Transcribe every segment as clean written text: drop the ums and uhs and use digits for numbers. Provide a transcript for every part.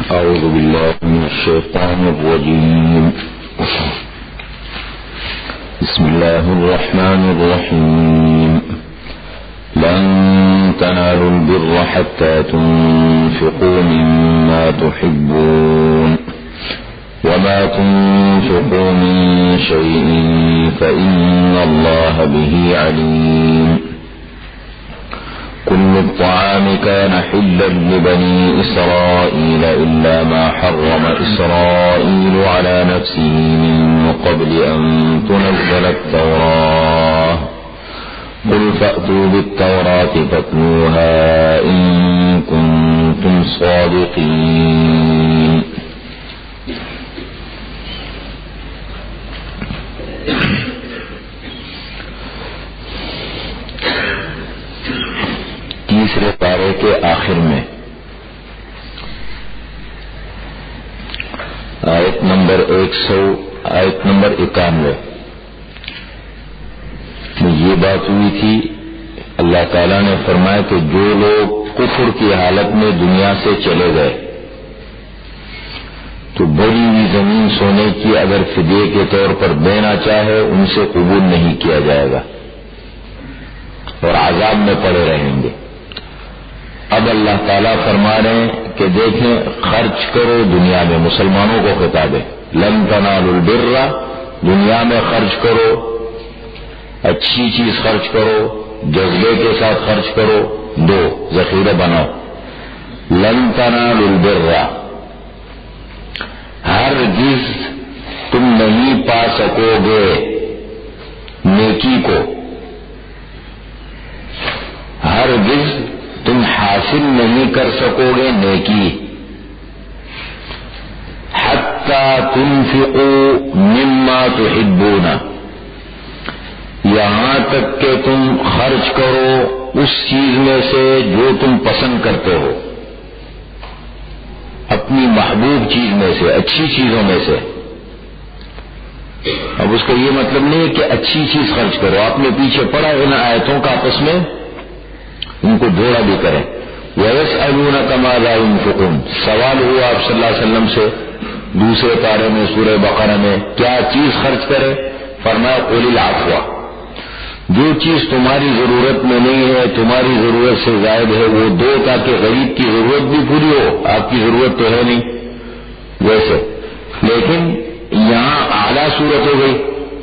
أعوذ بالله من الشيطان الرجيم. بسم الله الرحمن الرحيم. لن تنالوا البر حتى تنفقوا مما تحبون وما تنفقوا من شيء فإن الله به عليم. كل الطعام كان حلا لبني إسرائيل إلا ما حرم إسرائيل على نفسه من قبل أن تنزل التوراة. قل فأتوا بالتوراة فاتلوها إن كنتم صادقين. تیسرے پارے کے آخر میں آیت نمبر 91 یہ بات ہوئی تھی. اللہ تعالیٰ نے فرمایا کہ جو لوگ کفر کی حالت میں دنیا سے چلے گئے تو بڑی ہوئی زمین سونے کی اگر فدیے کے طور پر دینا چاہے ان سے قبول نہیں کیا جائے گا اور عذاب میں پڑے رہیں گے. اب اللہ تعالیٰ فرما رہے ہیں کہ دیکھیں خرچ کرو دنیا میں. مسلمانوں کو خطاب ہے. لن تنالوا البر، دنیا میں خرچ کرو، اچھی چیز خرچ کرو، جذبے کے ساتھ خرچ کرو، دو ذخیرہ بناؤ. لن تنالوا البر، ہرگز تم نہیں پا سکو گے نیکی کو، ہرگز تم حاصل نہیں کر سکو گے نیکی. حتی تنفقوا مما تحبون، یہاں تک کہ تم خرچ کرو اس چیز میں سے جو تم پسند کرتے ہو، اپنی محبوب چیز میں سے، اچھی چیزوں میں سے. اب اس کا یہ مطلب نہیں ہے کہ اچھی چیز خرچ کرو. آپ نے پیچھے پڑھا ان آیتوں کا آپس میں ان کو جوڑا بھی کریں. وَيَسْأَلُونَكَ مَاذَا يُنْفِقُونَ، سوال ہوا آپ صلی اللہ علیہ وسلم سے دوسرے پارے میں سورہ بقرہ میں کیا چیز خرچ کرے. فرمایا قُلِ الْعَفْوَ، جو چیز تمہاری ضرورت میں نہیں ہے، تمہاری ضرورت سے زائد ہے، وہ دو تاکہ غریب کی ضرورت بھی پوری ہو. آپ کی ضرورت تو ہے نہیں ویسے، لیکن یہاں اعلیٰ صورت ہو گئی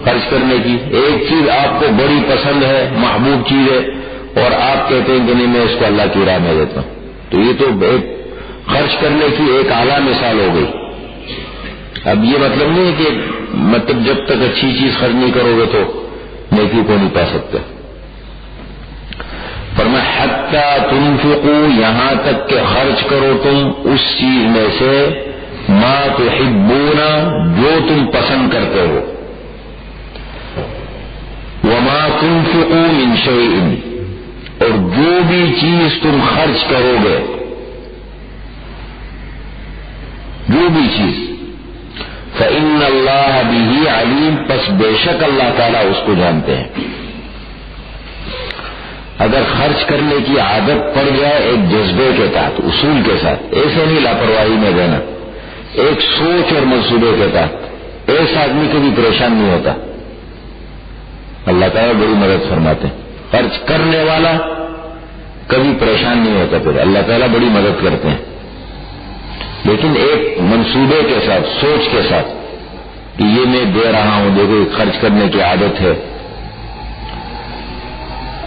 خرچ کرنے کی. ایک چیز آپ کو بڑی پسند ہے، محبوب چیز ہے، اور آپ کہتے ہیں کہ نہیں میں اس کو اللہ کی راہ میں دیتا ہوں، تو یہ تو ایک خرچ کرنے کی ایک اعلیٰ مثال ہو گئی. اب یہ مطلب نہیں ہے کہ مطلب جب تک اچھی چیز خرچ نہیں کرو گے تو نیکی کو نہیں پا سکتے. فرمایا حتی تنفقوا، یہاں تک کہ خرچ کرو تم اس چیز میں سے ما تحبون، جو تم پسند کرتے ہو. وما تنفقوا من شیء، اور جو بھی چیز تم خرچ کرو گے، جو بھی چیز، فإن اللہ بہ علیم، پس بے شک اللہ تعالیٰ اس کو جانتے ہیں. اگر خرچ کرنے کی عادت پڑ جائے ایک جذبے کے تحت، اصول کے ساتھ، ایسے نہیں لاپرواہی میں دینا، ایک سوچ اور منصوبے کے تحت، ایسا آدمی کبھی پریشان نہیں ہوتا. اللہ تعالیٰ بڑی مدد فرماتے ہیں. خرچ کرنے والا کبھی پریشان نہیں ہوتا، پھر اللہ تعالیٰ بڑی مدد کرتے ہیں. لیکن ایک منصوبے کے ساتھ، سوچ کے ساتھ کہ یہ میں دے رہا ہوں، دیکھو خرچ کرنے کی عادت ہے.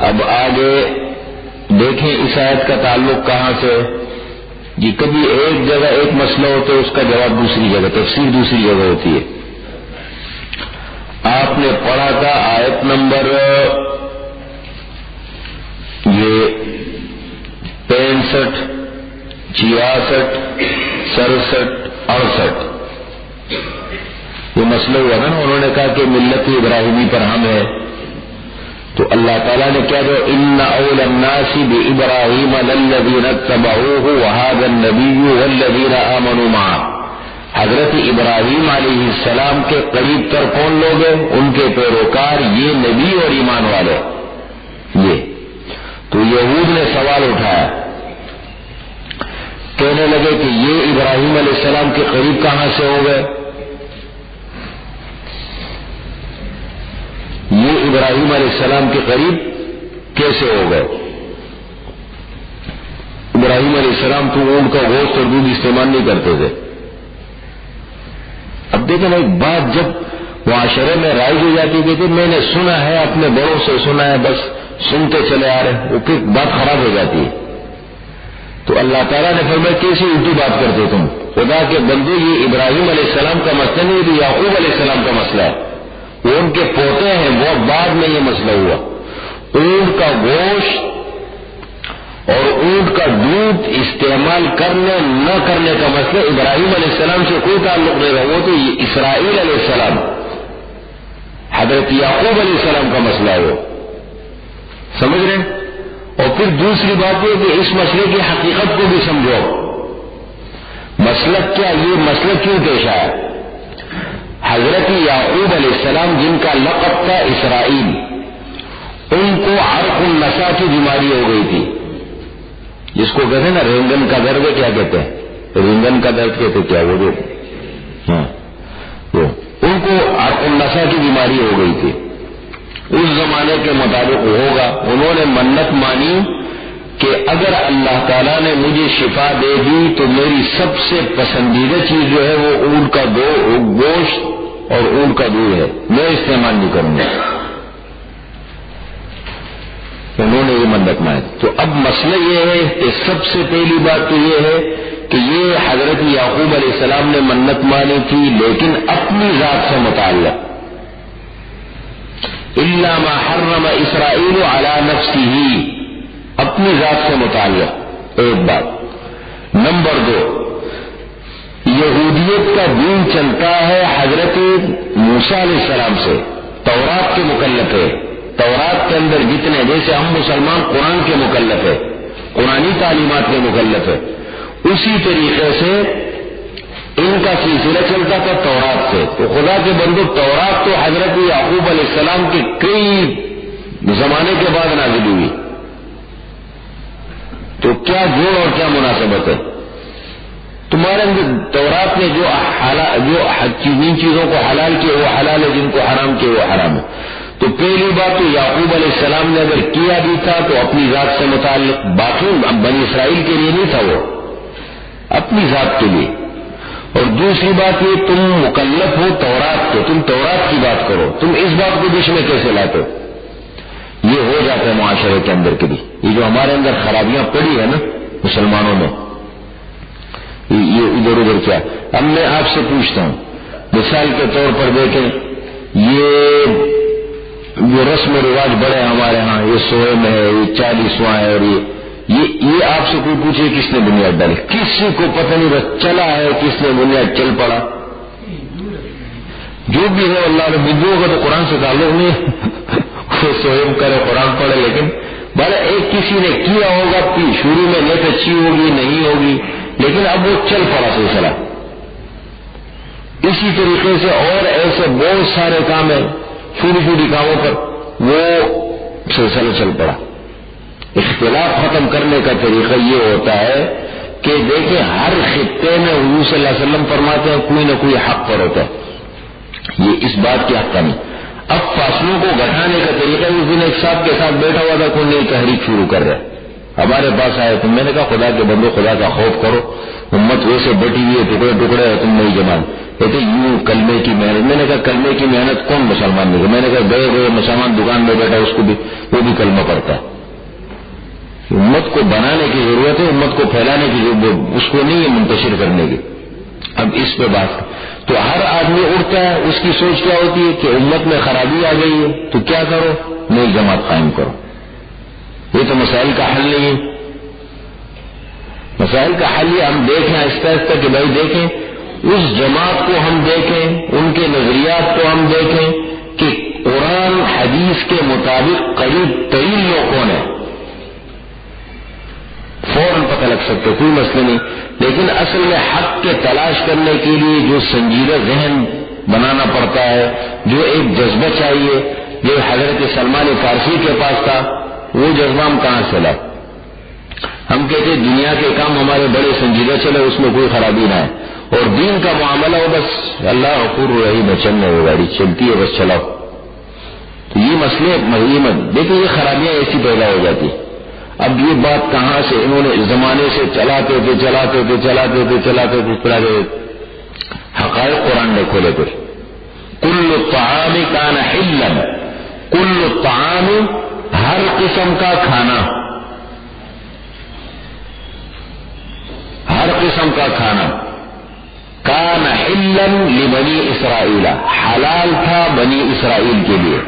اب آگے دیکھیں اس آیت کا تعلق کہاں سے. یہ کبھی ایک جگہ ایک مسئلہ ہوتا ہے، اس کا جواب دوسری جگہ، تفسیر دوسری جگہ ہوتی ہے. آپ نے پڑھا تھا آیت نمبر 65، 66، 67، 68 یہ مسئلہ ہوا نا. انہوں نے کہا کہ ملت ابراہیمی پر ہم ہے، تو اللہ تعالیٰ نے کیا کہا ان اول الناس بابراہیم للذین اتبعوہ وہذا النبی والذین آمنوا معہ. حضرت ابراہیم علیہ السلام کے قریب تر کون لوگ ہیں؟ ان کے پیروکار، یہ نبی اور ایمان والے. یہ تو یہود نے سوال اٹھایا کہنے لگے کہ یہ ابراہیم علیہ السلام کے قریب کہاں سے ہو گئے، یہ ابراہیم علیہ السلام کے قریب کیسے ہو گئے؟ ابراہیم علیہ السلام تو اونٹ کا گوشت اور دودھ استعمال نہیں کرتے تھے. اب دیکھیں نا، ایک بات جب معاشرے میں رائج ہو جاتی ہے کہ میں نے سنا ہے، اپنے بڑوں سے سنا ہے، بس سنتے چلے آ رہے، وہ پھر بات خراب ہو جاتی ہے. تو اللہ تعالیٰ نے فرمایا کیسی الٹی بات کرتے تم، خدا کے بندے، یہ ابراہیم علیہ السلام کا مسئلہ نہیں، یہ یعقوب علیہ السلام کا مسئلہ ہے. وہ ان کے پوتے ہیں، بہت بعد میں یہ مسئلہ ہوا. اونٹ کا گوشت اور اونٹ کا دودھ استعمال کرنے نہ کرنے کا مسئلہ ابراہیم علیہ السلام سے کوئی تعلق نہیں رہا، وہ تو اسرائیل علیہ السلام، حضرت یعقوب علیہ السلام کا مسئلہ ہے. وہ سمجھ رہے ہیں؟ اور پھر دوسری بات یہ کہ اس مسئلے کی حقیقت کو بھی سمجھو. مسئلہ کیا، یہ مسئلہ کیوں پیش آیا؟ حضرت یعقوب علیہ السلام جن کا لقب تھا اسرائیل، ان کو عرق النسا کی بیماری ہو گئی تھی، جس کو کہتے ہیں نا رینگن کا درد. کیا کہتے ہیں؟ رینگن کا درد کہتے کیا؟ وہ جو ان کو عرق النسا کی بیماری ہو گئی تھی. اس زمانے کے مطابق ہوگا، انہوں نے منت مانی کہ اگر اللہ تعالیٰ نے مجھے شفا دے دی تو میری سب سے پسندیدہ چیز جو ہے وہ اونٹ کا گوشت اور اونٹ کا دودھ ہے، میں استعمال نہیں کروں گا. انہوں نے یہ منت مانی. تو اب مسئلہ یہ ہے کہ سب سے پہلی بات تو یہ ہے کہ یہ حضرت یعقوب علیہ السلام نے منت مانی تھی، لیکن اپنی ذات سے متعلق، الا ما حرم اسرائیل علی نفسہ، اپنی ذات سے متعلق ایک بات. نمبر 2، یہودیت کا دین چلتا ہے حضرت موسیٰ علیہ السلام سے، تورات کے مکلف ہے. تورات کے اندر جتنے، جیسے ہم مسلمان قرآن کے مکلف ہے، قرآنی تعلیمات کے مکلف ہے، اسی طریقے سے ان کا سلسلہ چلتا تھا تورات سے. تو خدا کے بندو، تورات تو حضرت یعقوب علیہ السلام کے کئی زمانے کے بعد نازل ہوئی، تو کیا جوڑ اور کیا مناسبت ہے؟ تمہارے اندر تورات نے جو جن چیزوں کو حلال کیا وہ حلال ہے، جن کو حرام کیا وہ حرام ہے. تو پہلی بات تو یعقوب علیہ السلام نے اگر کیا بھی تھا تو اپنی ذات سے متعلق، باقی بنی اسرائیل کے لیے نہیں تھا، وہ اپنی ذات کے لیے. اور دوسری بات یہ، تم مکلف ہو تورات کے، تم تورات کی بات کرو، تم اس بات کو بیچ میں کیسے لاتے ہو؟ یہ ہو جاتا ہے معاشرے کے اندر کے بھی. یہ جو ہمارے اندر خرابیاں پڑی ہے نا مسلمانوں میں، یہ ادھر ادھر کیا. اب میں آپ سے پوچھتا ہوں، مثال کے طور پر دیکھیں، یہ جو رسم و رواج بڑے ہمارے ہاں، یہ 100 میں ہے، یہ 40واں ہے، اور یہ آپ سے کوئی پوچھے کس نے بنیاد ڈالی؟ کسی کو پتہ نہیں، بس چلا ہے، کس نے بنیاد چل پڑا. جو بھی ہے اللہ نے بدو کا تو قرآن سے تعلق نہیں، وہ سوئم کرے قرآن پڑھے، لیکن بھلے ایک کسی نے کیا ہوگا، شروع میں نیت اچھی ہوگی نہیں ہوگی، لیکن اب وہ چل پڑا سلسلہ. اسی طریقے سے اور ایسے بہت سارے کام ہیں، چھوٹی چھوٹی کاموں پر وہ سلسلہ چل پڑا. اختلاف ختم کرنے کا طریقہ یہ ہوتا ہے کہ دیکھیں ہر خطے میں حضور صلی اللہ علیہ وسلم فرماتے ہیں کوئی نہ کوئی حق پر ہوتا ہے، یہ اس بات کی حق کا نہیں. اب فاصلوں کو گھٹانے کا طریقہ، اس دن ایک صاحب کے ساتھ بیٹھا ہوا تھا، کوئی نئی تحریک شروع کر رہا ہے، ہمارے پاس آئے. تو میں نے کہا خدا کے بندو، خدا کا خوف کرو، امت ویسے بٹی ہوئی ہے، ٹکڑے ٹکڑے ہے، تم نئی جماعت. کہتے یوں کلمے کی محنت. میں نے کہا کلمے کی محنت کون مسلمان نہیں ہے؟ میں نے کہا گئے مسلمان دکان میں بیٹھا، اس کو بھی وہ بھی کلمہ پڑھتا ہے. امت کو بنانے کی ضرورت ہے، امت کو پھیلانے کی ضرورت، اس کو نہیں ہے منتشر کرنے کی. اب اس پہ بات، تو ہر آدمی اٹھتا ہے، اس کی سوچ کیا ہوتی ہے کہ امت میں خرابی آ گئی ہے تو کیا کرو؟ نئی جماعت قائم کرو. یہ تو مسائل کا حل نہیں ہے. مسائل کا حل یہ ہم دیکھیں آہستہ آہستہ کہ بھائی دیکھیں اس جماعت کو، ہم دیکھیں ان کے نظریات کو، ہم دیکھیں کہ قرآن حدیث کے مطابق قریب ترین لوگ کون ہیں، فوراً پتہ لگ سکتے، کوئی مسئلہ نہیں. لیکن اصل میں حق کے تلاش کرنے کے لیے جو سنجیدہ ذہن بنانا پڑتا ہے، جو ایک جذبہ چاہیے، جو حضرت سلمان فارسی کے پاس تھا، وہ جذبہ ہم کہاں سے لائے؟ ہم کہتے دنیا کے کام ہمارے بڑے سنجیدہ چلے، اس میں کوئی خرابی نہ ہے، اور دین کا معاملہ ہو بس اللہ غفور رحیم ہے، چلنے وہ گاڑی چلتی ہے بس چلاؤ. تو یہ مسئلے دیکھیں یہ خرابیاں ایسی پیدا ہو جاتی. اب یہ بات کہاں سے انہوں نے زمانے سے چلاتے تھے حقائق قرآن نے کھولے پھر. کل الطعام کان حلا، کل الطعام ہر قسم کا کھانا، ہر قسم کا کھانا کان حلا لبنی اسرائیل، حلال تھا بنی اسرائیل کے لیے.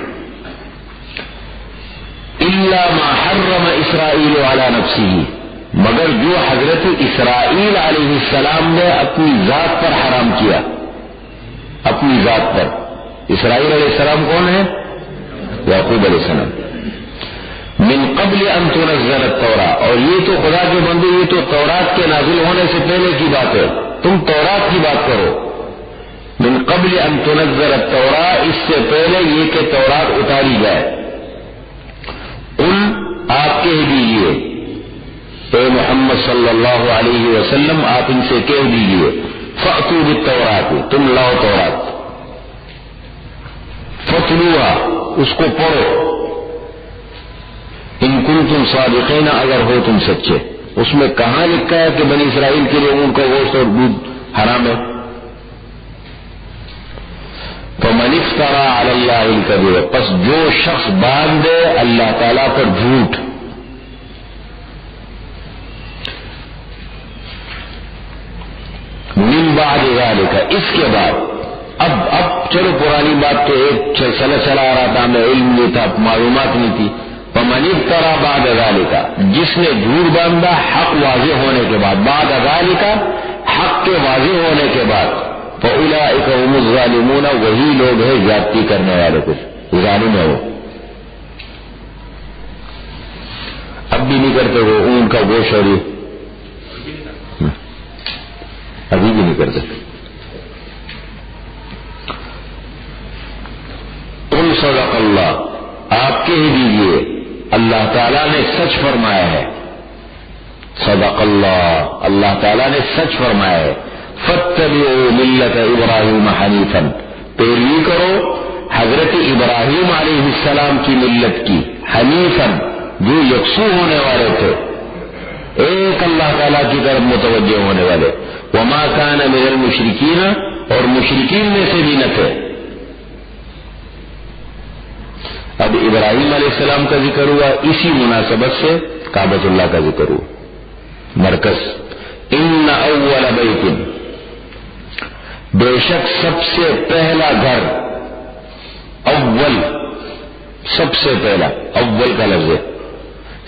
الا ما حرم اسرائیل علی نفسہ، مگر جو حضرت اسرائیل علیہ السلام نے اپنی ذات پر حرام کیا، اپنی ذات پر. اسرائیل علیہ السلام کون ہے؟ یعقوب علیہ السلام. من قبل ان تنزل التوراۃ، اور یہ تو خدا کے بندے یہ تو تورات کے نازل ہونے سے پہلے کی بات ہے، تم تورات کی بات کرو. من قبل ان تنزل التوراۃ، اس سے پہلے یہ کہ تورات اتاری جائے. قل، آپ کہہ دیجئے اے محمد صلی اللہ علیہ وسلم، آپ ان سے کہہ دیجئے فأتوا بالتوراۃ، تم لاؤ تورات. فتلوها، اس کو پڑھو. ان کنتم صادقین، اگر ہو تم سچے. اس میں کہاں لکھا ہے کہ بنی اسرائیل کے لیے ان کا گوشت اور دودھ حرام ہے؟ فمن افترى علی اللہ الکذب، پس جو شخص باندھے اللہ تعالیٰ پر جھوٹ. من بعد ذلك، اس کے بعد. اب چلو پرانی بات تو ایک چلا آ رہا تھا، ہمیں علم نہیں تھا، معلومات نہیں تھی. فمن افترى بعد ذلك، جس نے جھوٹ باندھا حق واضح ہونے کے بعد، بعد ذلك حق کے واضح ہونے کے بعد، فاولئک هم الظالمون، وہی لوگ ہیں زیادتی کرنے والے، کچھ ظالم ہے وہ. اب بھی نہیں کرتے وہ اون کا گوشت، اور ابھی بھی نہیں کرتے. قل صدق اللہ، آپ کہہ دیجئے اللہ تعالیٰ نے سچ فرمایا ہے. صدق اللہ، اللہ تعالیٰ نے سچ فرمایا ہے. فاتبعوا ملت ابراہیم حنیفا، پیروی کرو حضرت ابراہیم علیہ السلام کی ملت کی. حنیفا، جو یکسو ہونے والے تھے، ایک اللہ تعالیٰ کی طرف متوجہ ہونے والے. وما کان من المشرکین، اور مشرکین میں سے بھی نہ تھے. اب ابراہیم علیہ السلام کا ذکر ہوا، اسی مناسبت سے کعبۃ اللہ کا ذکر ہوا، مرکز. ان اول بیت، بے شک سب سے پہلا گھر، اول سب سے پہلا، اول کا لفظ ہے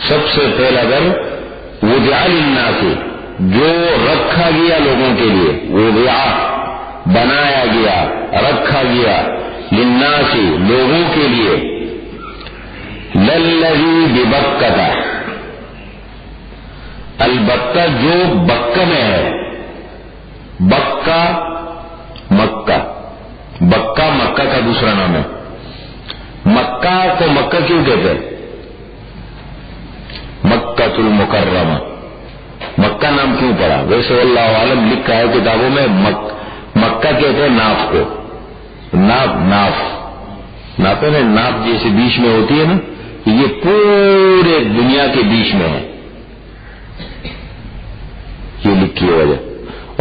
سب سے پہلا گھر. وضع للناس، جو رکھا گیا لوگوں کے لیے. وضع، بنایا گیا، رکھا گیا. للناس، لوگوں کے لیے. للذی ببکہ، البتہ جو بکہ میں ہے. بکہ مکہ، بکہ مکہ کا دوسرا نام ہے. مکہ کو مکہ کیوں کہتے ہیں؟ مکہ المکرمہ، مکہ نام کیوں پڑا؟ ویسے اللہ عالم لکھا ہے کتابوں میں مکہ کہتے ہیں ناف کو. ناف ہے نا، ناف جیسے بیچ میں ہوتی ہے نا، یہ پورے دنیا کے بیچ میں ہے، یہ لکھی ہے وجہ.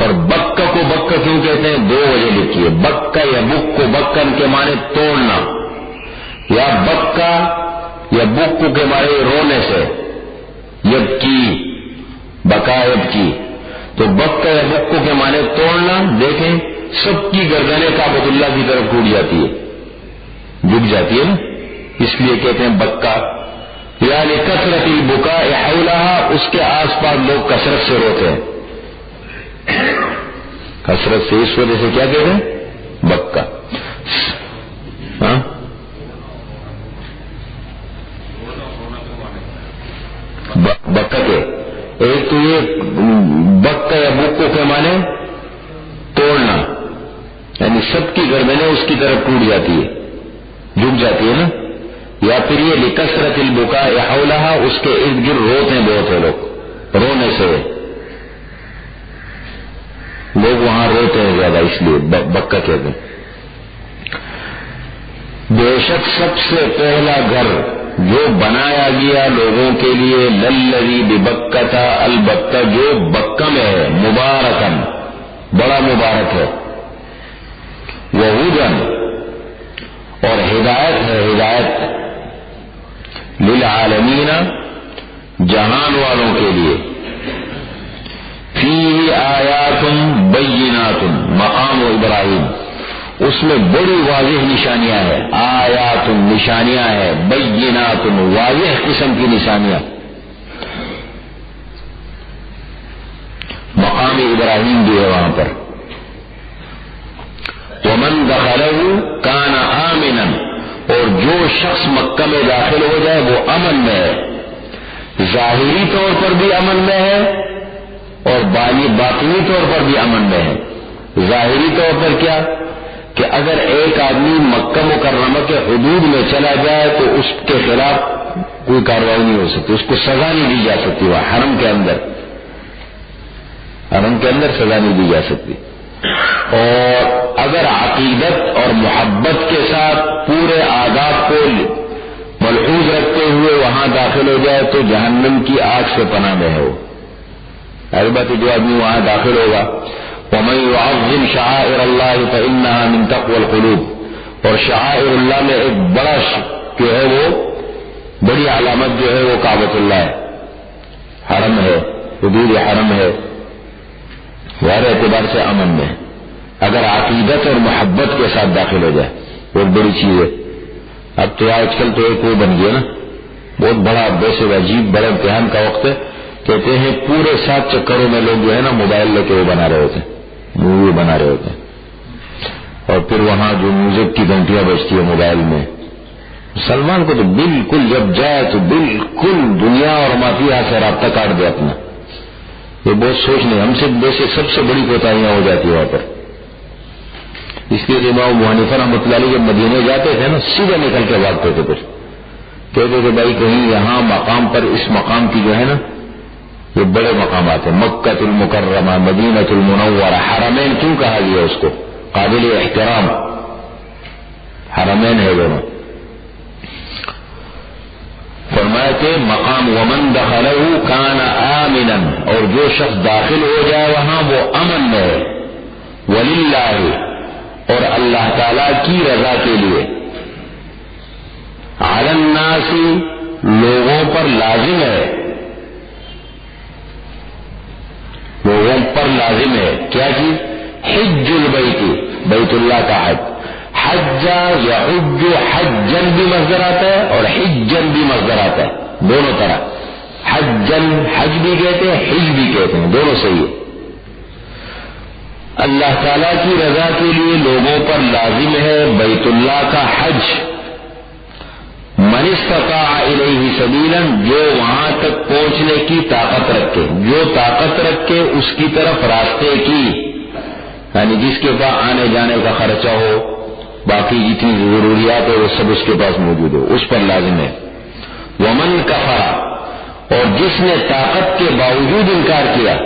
اور بکہ کو بکہ کیوں کہتے ہیں؟ دو وجہ لکھی ہے. بکہ یا بک کو، بکن کے معنی توڑنا، یا بکہ یا بک کے معنی رونے سے، یبکی، بکا یبکی. تو بکہ یا بکو کے معنی توڑنا. دیکھیں سب کی گردنیں کعبۃ اللہ کی طرف ٹوٹ جاتی ہے، جھک جاتی ہے نا، اس لیے کہتے ہیں بکہ. یعنی کثرت البکاء حولها، اس کے آس پاس لوگ کثرت سے روتے ہیں. کثرت سے، اس وجہ سے کیا کہتے ہیں؟ بکہ. ہاں، بکہ کے ایک تو یہ بکہ یا بکو کے معنی توڑنا، یعنی سب کی گردنیں اس کی طرف ٹوٹ جاتی ہے، جھک جاتی ہے نا. یا پھر یہ لکثرت البکاء حولها، اس کے ارد گرد روتے ہیں بہت سے لوگ. رونے سے لوگ وہاں روتے ہیں زیادہ، اس لیے بکا کہتے ہیں۔ بے شک سب سے پہلا گھر جو بنایا گیا لوگوں کے لیے للذی ببکہ، البتہ جو بکہ میں ہے، مبارکن بڑا مبارک ہے، وہدن اور ہدایت ہے، ہدایت للعالمین جہان والوں کے لیے، فیہ آیات بینات مقام ابراہیم، اس میں بڑی واضح نشانیاں ہیں، آیات نشانیاں ہیں، بینات واضح قسم کی نشانیاں، مقام ابراہیم بھی ہے وہاں پر۔ ومن دخلہ کان آمنا، اور جو شخص مکہ میں داخل ہو جائے وہ امن میں ہے، ظاہری طور پر بھی امن میں ہے اور باطنی طور پر بھی امن میں ہے۔ ظاہری طور پر کیا کہ اگر ایک آدمی مکہ مکرمہ کے حدود میں چلا جائے تو اس کے خلاف کوئی کارروائی نہیں ہو سکتی، اس کو سزا نہیں دی جا سکتی، وہ حرم کے اندر سزا نہیں دی جا سکتی۔ اور اگر عقیدت اور محبت کے ساتھ پورے آداب کو ملحوظ رکھتے ہوئے وہاں داخل ہو جائے تو جہنم کی آگ سے پناہ میں ہے وہ۔ البتہ جو آدمی وہاں داخل ہوگا، وَمَن يُعَظِّمْ شَعَائِرَ اللَّهِ فَإِنَّهَا مِن تَقْوَى الْقُلُوبِ، اور شعائر اللہ میں ایک بڑا جو ہے وہ بڑی علامت جو ہے وہ کعبۃ اللہ ہے، حرم ہے، حدود حرم ہے، ہر اعتبار سے امن میں ہے۔ اگر عقیدت اور محبت کے ساتھ داخل ہو جائے بہت بڑی چیز ہے۔ اب تو آج کل تو ایک وہ بن گیا نا، بہت بڑا ویسے عجیب بڑا امتحان کا وقت ہے، کہتے ہیں پورے 7 چکروں میں لوگ جو ہے نا موبائل لے کے وہ بنا رہے ہوتے ہیں، مووی بنا رہے ہوتے ہیں، اور پھر وہاں جو میوزک کی گھنٹیاں بجتی ہے موبائل میں، مسلمان کو تو بالکل جب جائے تو بالکل دنیا اور مافیا سے رابطہ کاٹ دے اپنا۔ یہ بہت سوچنے، ہم سے ویسے سب سے بڑی کوتاہیاں ہو جاتی ہے وہاں پر۔ اس لیے امام ابو حنیفہ رحمۃ اللہ علیہ جب مدینے جاتے تھے نا سیدھا نکل کے بھاگتے تھے، پھر کہتے تھے بھائی کہیں یہاں مقام پر اس مقام کی جو ہے نا یہ بڑے مقامات ہیں، مکہ المکرمہ، مدینہ المنورہ، حرمین کیوں کہا گیا اس کو؟ قابل احترام حرمین ہے دونوں۔ فرمایا کہ مقام ومن دخلہ کان آمنا، اور جو شخص داخل ہو جائے وہاں وہ امن میں ہے، وللہ اور اللہ تعالی کی رضا کے لیے، علی الناس لوگوں پر لازم ہے، لوگوں پر لازم ہے کیا چیز؟ حج البیت، بیت اللہ کا حج، حج یحج، حجن بھی مصدر آتا ہے اور حجن بھی مصدر آتا ہے، دونوں طرح، حجن حج بھی کہتے ہیں حج بھی کہتے ہیں، دونوں صحیح ہے۔ اللہ تعالیٰ کی رضا کے لیے لوگوں پر لازم ہے بیت اللہ کا حج، من استطاع الیہ سبیلا، جو وہاں تک پہنچنے کی طاقت رکھے، جو طاقت رکھے اس کی طرف راستے کی، یعنی جس کے پاس آنے جانے کا خرچہ ہو، باقی جتنی ضروریات ہے وہ سب اس کے پاس موجود ہو، اس پر لازم ہے۔ ومن کفر، اور جس نے طاقت کے باوجود انکار کیا،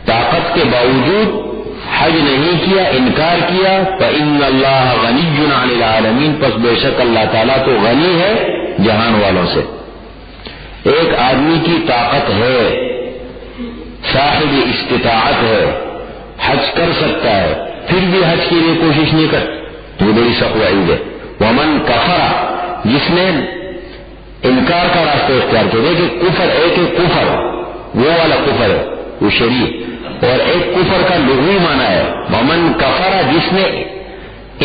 طاقت کے باوجود حج نہیں کیا، انکار کیا، فإن اللہ غنی عن العالمین، پس بے شک اللہ تعالیٰ تو غنی ہے جہان والوں سے۔ ایک آدمی کی طاقت ہے، صاحب استطاعت ہے، حج کر سکتا ہے، پھر بھی حج کے لیے کوشش نہیں کرتا، یہ بڑی سخت وعید ہے۔ ومن کفر، جس نے انکار کا راستہ اختیار کیا، دیکھیں کفر ایک کفر وہ والا کفر ہے وہ شریع، اور ایک کفر کا لغوی معنی ہے ومن کفر، جس نے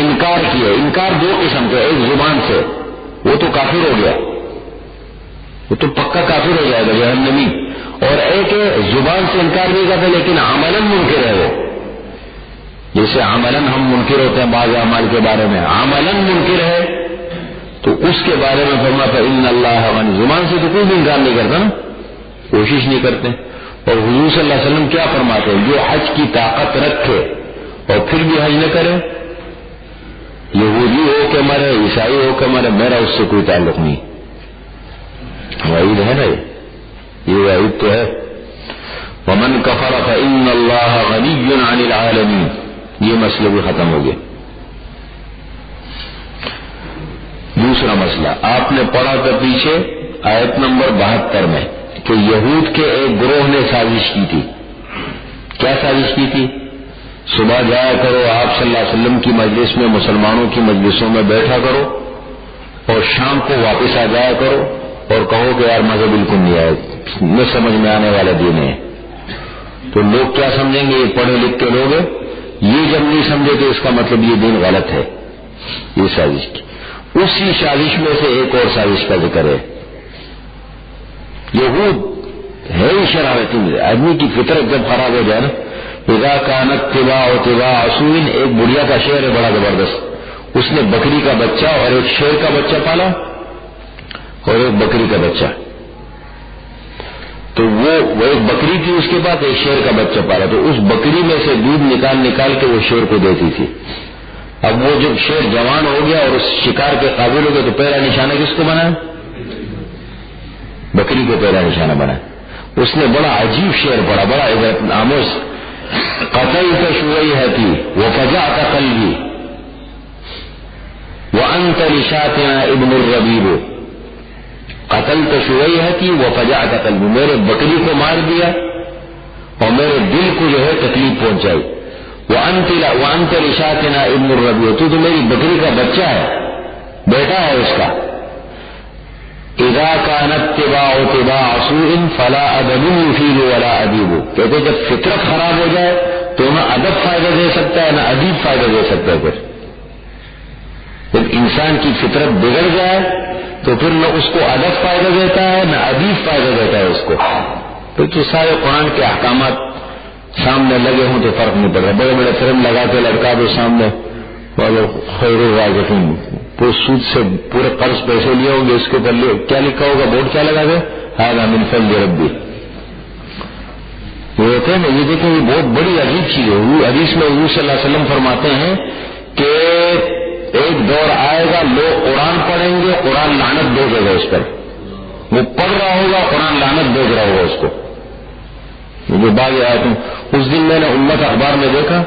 انکار کیا۔ انکار دو قسم کے، ایک زبان سے وہ تو کافر ہو گیا، وہ تو پکا کافر ہو جائے گا جہنمی، اور ایک زبان سے انکار نہیں کرتا لیکن عملاً منکر ہے وہ، جیسے عملاً ہم منکر ہوتے ہیں بعض اعمال کے بارے میں، عملاً منکر ہے تو اس کے بارے میں فرمایا فإن اللہ غنی، زبان سے تو کوئی بھی انکار نہیں کرتا نا، کوشش نہیں کرتے۔ اور حضور صلی اللہ علیہ وسلم کیا فرماتے ہیں؟ جو حج کی طاقت رکھے اور پھر بھی حج نہ کرے، یہودی ہو کہ مرے، عیسائی ہو کہ مرے، میرا اس سے کوئی تعلق نہیں، وعید ہے نا یہ۔ یہ وعید تو ہے. ومن کفر فإن اللہ غنی عن العالمین، یہ مسئلہ بھی ختم ہو گیا. دوسرا مسئلہ آپ نے پڑھا تھا پیچھے آیت نمبر 72 میں کہ یہود کے ایک گروہ نے سازش کی تھی. کیا سازش کی تھی؟ صبح جایا کرو آپ صلی اللہ علیہ وسلم کی مجلس میں، مسلمانوں کی مجلسوں میں بیٹھا کرو، اور شام کو واپس آ جایا کرو اور کہو کہ یار مزہ بالکل نہیں آئے، نہ سمجھ میں آنے والا دین ہے. تو لوگ کیا سمجھیں گے؟ یہ پڑھے لکھ کے لوگ ہیں، یہ جب نہیں سمجھے تو اس کا مطلب یہ دین غلط ہے. یہ سازش کی. اسی سازش میں سے ایک اور سازش کا ذکر ہے. یہود ہے ہی شرارتی، آدمی کی فطرت جب خراب ہو جائے نا، اذا کانت طباع طباع عصوین، ایک بڑھیا کا شعر ہے بڑا زبردست. اس نے بکری کا بچہ اور ایک شیر کا بچہ پالا اور ایک بکری کا بچہ. تو وہ ایک بکری تھی، اس کے بعد ایک شیر کا بچہ پالا. تو اس بکری میں سے دودھ نکال کے وہ شیر کو دیتی تھی. اب وہ جب شیر جوان ہو گیا اور اس شکار کے قابل ہو گیا تو پہلا نشانہ کس کو بنا؟ بکری کو پہلا نشانہ بنا. اس نے بڑا عجیب شعر پڑھا، بڑا عبرت آموز. قتلت شویہتی وفجعت قلبی وانت لشاتنا ابن الربیب. قتلت شویہتی وفجعت قلبی، میرے بکری کو مار دیا اور میرے دل کو جو ہے تکلیف پہنچائی. وانت لشاتنا ابن الربیع، تو میری بکری کا بچہ ہے، بیٹا ہے اس کا. اذا کانت طباع طباع سوء فلا ادب یفیل ولا ادیب. کہتے جب فطرت خراب ہو جائے تو نہ ادب فائدہ دے سکتا ہے نہ ادیب فائدہ دے سکتا ہے. پھر جب انسان کی فطرت بگڑ جائے تو پھر نہ اس کو ادب فائدہ دیتا ہے نہ ادیب فائدہ دیتا ہے اس کو. تو سارے قرآن کے احکامات سامنے لگے ہوں تو فرق نہیں پڑ رہا. بڑے بڑے فرم لگا کے لڑکا دو سامنے، خیر الرازقین، پورے سود سے پورے قرض پیسے لیے ہوں گے، اس کے اوپر کیا لکھا ہوگا، بورڈ کیا لگا دے، ھذا من فضل ربی. یہ ہوتے ہیں نا، یہ دیکھیں یہ بہت بڑی عجیب چیز ہے. حدیث میں حضور صلی اللہ علیہ وسلم فرماتے ہیں کہ ایک دور آئے گا لوگ قرآن پڑھیں گے، قرآن لعنت بھیجے گا اس پر. وہ پڑھ رہا ہوگا، قرآن لعنت بھیج رہا ہوگا اس کو. جو باغ آیتوں، اس دن میں نے امت اخبار میں دیکھا،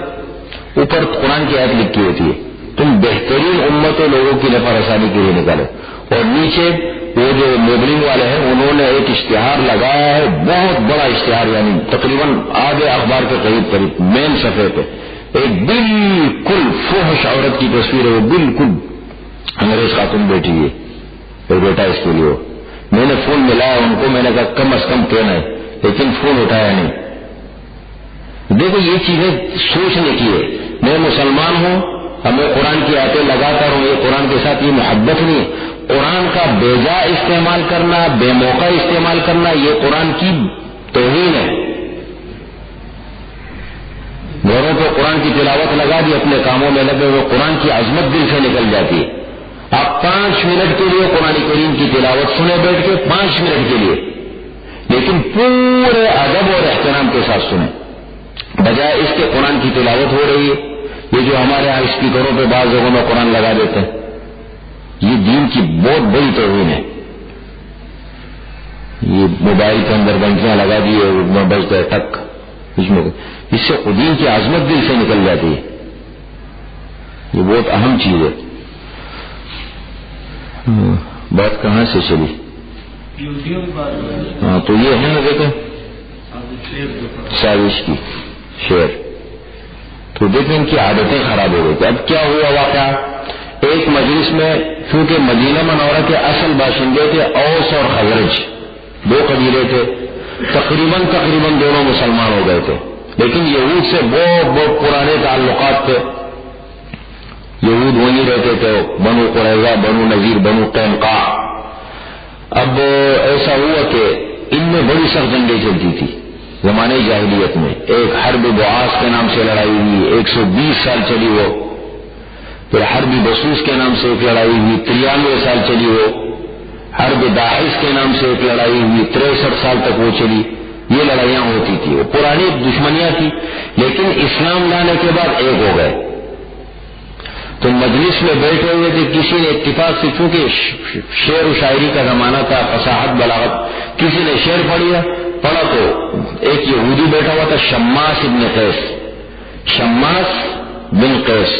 اوپر قرآن کی آیت لکھی ہوتی ہے تم بہترین امتوں لوگوں کی نفع رسانی کے لیے نکالے، اور نیچے وہ جو لیبلنگ والے ہیں انہوں نے ایک اشتہار لگایا ہے، بہت بڑا اشتہار، یعنی تقریباً آدھے اخبار کے قریب مین صفحے پہ ایک بالکل فحش عورت کی تصویر ہے. وہ بالکل انگریز خاتون بیٹھی ہے اور بیٹا اس کے لیے. میں نے فون ملایا ان کو، میں نے کہا کم از کم کہنا ہے، لیکن فون اٹھایا نہیں. دیکھو یہ چیزیں سوچنے کی ہے. میں مسلمان ہوں، ہمیں قرآن کی آیتیں لگاتا رہوں، یہ قرآن کے ساتھ یہ محبت نہیں ہے. قرآن کا بے جا استعمال کرنا، بے موقع استعمال کرنا، یہ قرآن کی توہین ہے. گھروں کو قرآن کی تلاوت لگا دی، اپنے کاموں میں لگے ہوئے، قرآن کی عظمت دل سے نکل جاتی ہے. آپ 5 منٹ کے لیے قرآن کریم کی تلاوت سنے بیٹھ کے، 5 منٹ کے لیے، لیکن پورے ادب اور احترام کے ساتھ سنیں، بجائے اس کے قرآن کی تلاوت ہو رہی ہے. یہ جو ہمارے یہاں اسپیکروں پہ بعض جگہوں میں قرآن لگا دیتے ہیں، یہ دین کی بہت بڑی توہین ہے. یہ موبائل کے اندر گھنٹیاں لگا دی ہے، بجتا ہے ٹک، اس سے دین کی عظمت دل سے نکل جاتی ہے. یہ بہت اہم چیز ہے. بات کہاں سے چلی؟ ہاں تو یہ ہے نا، دیکھو سازش کی شعر. تو دیکھیں ان کی عادتیں خراب ہو گئی. اب کیا ہوا واقعہ؟ ایک مجلس میں، کیونکہ مدینہ منورہ کے اصل باشندے تھے اوس اور خزرج، 2 قبیلے تھے، تقریباً دونوں مسلمان ہو گئے تھے، لیکن یہود سے بہت پرانے تعلقات تھے. یہود وہیں رہتے تھے، بنو قریظہ، بنو نذیر، بنو قینقاع. اب ایسا ہوا کہ ان میں بڑی سخت جنگیں چلتی تھی زمانے جاہلیت میں. ایک حرب بعاث کے نام سے لڑائی ہوئی، 120 سال چلی وہ. پھر حرب بسوس کے نام سے ایک لڑائی ہوئی، 93 سال چلی وہ. حرب داعش کے نام سے ایک لڑائی ہوئی، 63 سال تک وہ چلی. یہ لڑائیاں ہوتی تھی، وہ پرانی دشمنیاں تھی، لیکن اسلام لانے کے بعد ایک ہو گئے. تو مجلس میں بیٹھے ہوئے تھے، کسی نے اتفاق سے، چونکہ شعر و شاعری کا زمانہ تھا، فصاحت بلاغت، کسی نے شعر پڑھا تو ایک یہودی بیٹھا ہوا تھا، شماس ابن قیس، شماس بن قیس،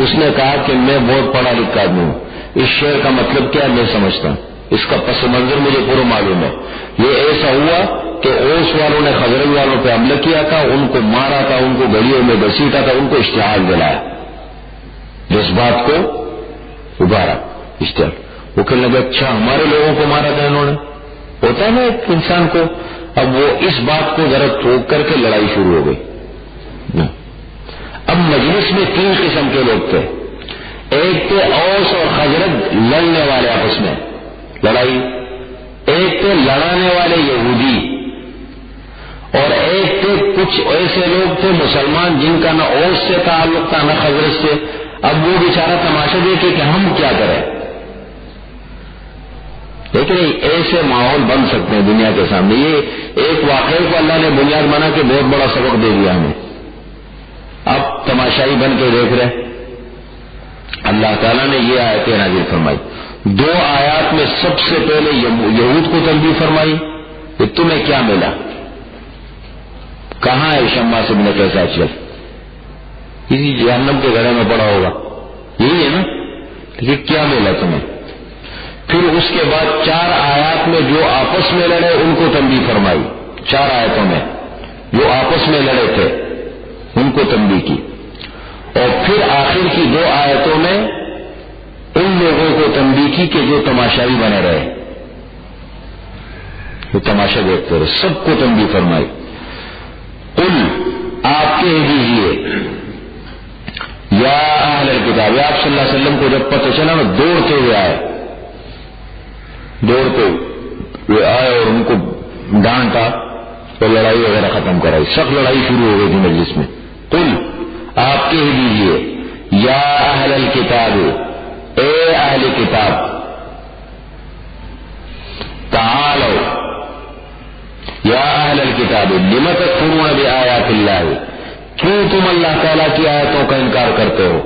اس نے کہا کہ میں بہت پڑھا لکھا آدمی ہوں، اس شعر کا مطلب کیا میں سمجھتا ہوں، اس کا پس منظر مجھے پورا معلوم ہے۔ یہ ایسا ہوا کہ اوس والوں نے خزرج والوں پہ حملہ کیا تھا، ان کو مارا تھا، ان کو گڑیوں میں گھسیٹا تھا، ان کو اشتعال دلایا، جذبات کو ابھارا، اشتعال۔ وہ کہنے لگا اچھا ہمارے لوگوں کو مارا تھا انہوں نے، ہوتا ہے نا ایک انسان کو۔ اب وہ اس بات کو ذرا ٹوک کر کے لڑائی شروع ہو گئی۔ اب مجلس میں 3 قسم کے لوگ تھے، ایک تھے اوس اور خزرج لڑنے والے آپس میں لڑائی، ایک تھے لڑانے والے یہودی، اور ایک تھے کچھ ایسے لوگ تھے مسلمان جن کا نہ اوس سے تعلق تھا نہ خزرج سے۔ اب وہ بیچارہ تماشا دیکھے کہ ہم کیا کریں، لیکن ایسے ماحول بن سکتے ہیں دنیا کے سامنے۔ یہ ایک واقعے کو اللہ نے بنیاد بنا کے بہت بڑا سبق دے دیا ہمیں، اب تماشائی بن کے دیکھ رہے۔ اللہ تعالیٰ نے یہ آیتیں نازل فرمائی، 2 آیات میں سب سے پہلے یہود کو تنبیہ فرمائی کہ تمہیں کیا ملا، کہاں ہے شماس ابن قیس اشرف، کسی جہنم کے گھر میں پڑا ہوگا، یہی ہے نا، لیکن کیا ملا تمہیں۔ پھر اس کے بعد 4 آیات میں جو آپس میں لڑے ان کو تنبیہ فرمائی، 4 آیتوں میں جو آپس میں لڑے تھے ان کو تنبیہ کی، اور پھر آخر کی 2 آیتوں میں ان لوگوں کو تنبیہ کی کہ جو تماشائی بنے رہے، وہ تماشا دیکھتے رہے، سب کو تنبیہ فرمائی۔ قل آپ کہہ دیجیے یا اہل الکتاب، آپ صلی اللہ علیہ وسلم کو جب پتہ چلا نا دوڑتے ہوئے آئے اور ان کو ڈانٹا تو لڑائی وغیرہ ختم کرائی، سخت لڑائی شروع ہو گئی تھی مجلس میں۔ قل آپ کہہ دیجیے یا اہل الکتاب، اے اہل کتاب، تعالوا یا اہل الکتاب لم تکفرون بآیات اللہ، کیوں تم اللہ تعالیٰ کی آیتوں کا انکار کرتے ہو،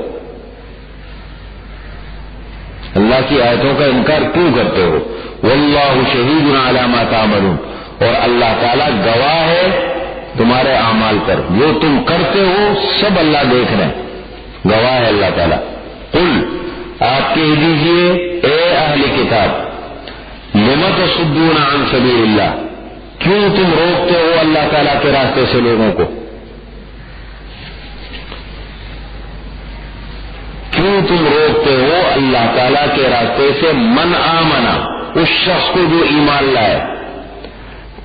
اللہ کی آیتوں کا انکار کیوں کرتے ہو، واللہ شہید علی ما تعملون، اور اللہ تعالیٰ گواہ ہے تمہارے اعمال پر، جو تم کرتے ہو سب اللہ دیکھ رہے ہیں، گواہ ہے اللہ تعالیٰ۔ قل آپ کہہ دیجئے اے اہل کتاب لم تصدون عن سبیل اللہ، کیوں تم روکتے ہو اللہ تعالیٰ کے راستے سے لوگوں کو، کیوں تم روکتے ہو اللہ تعالیٰ کے راستے سے، من آمنا، اس شخص کو جو ایمان لائے،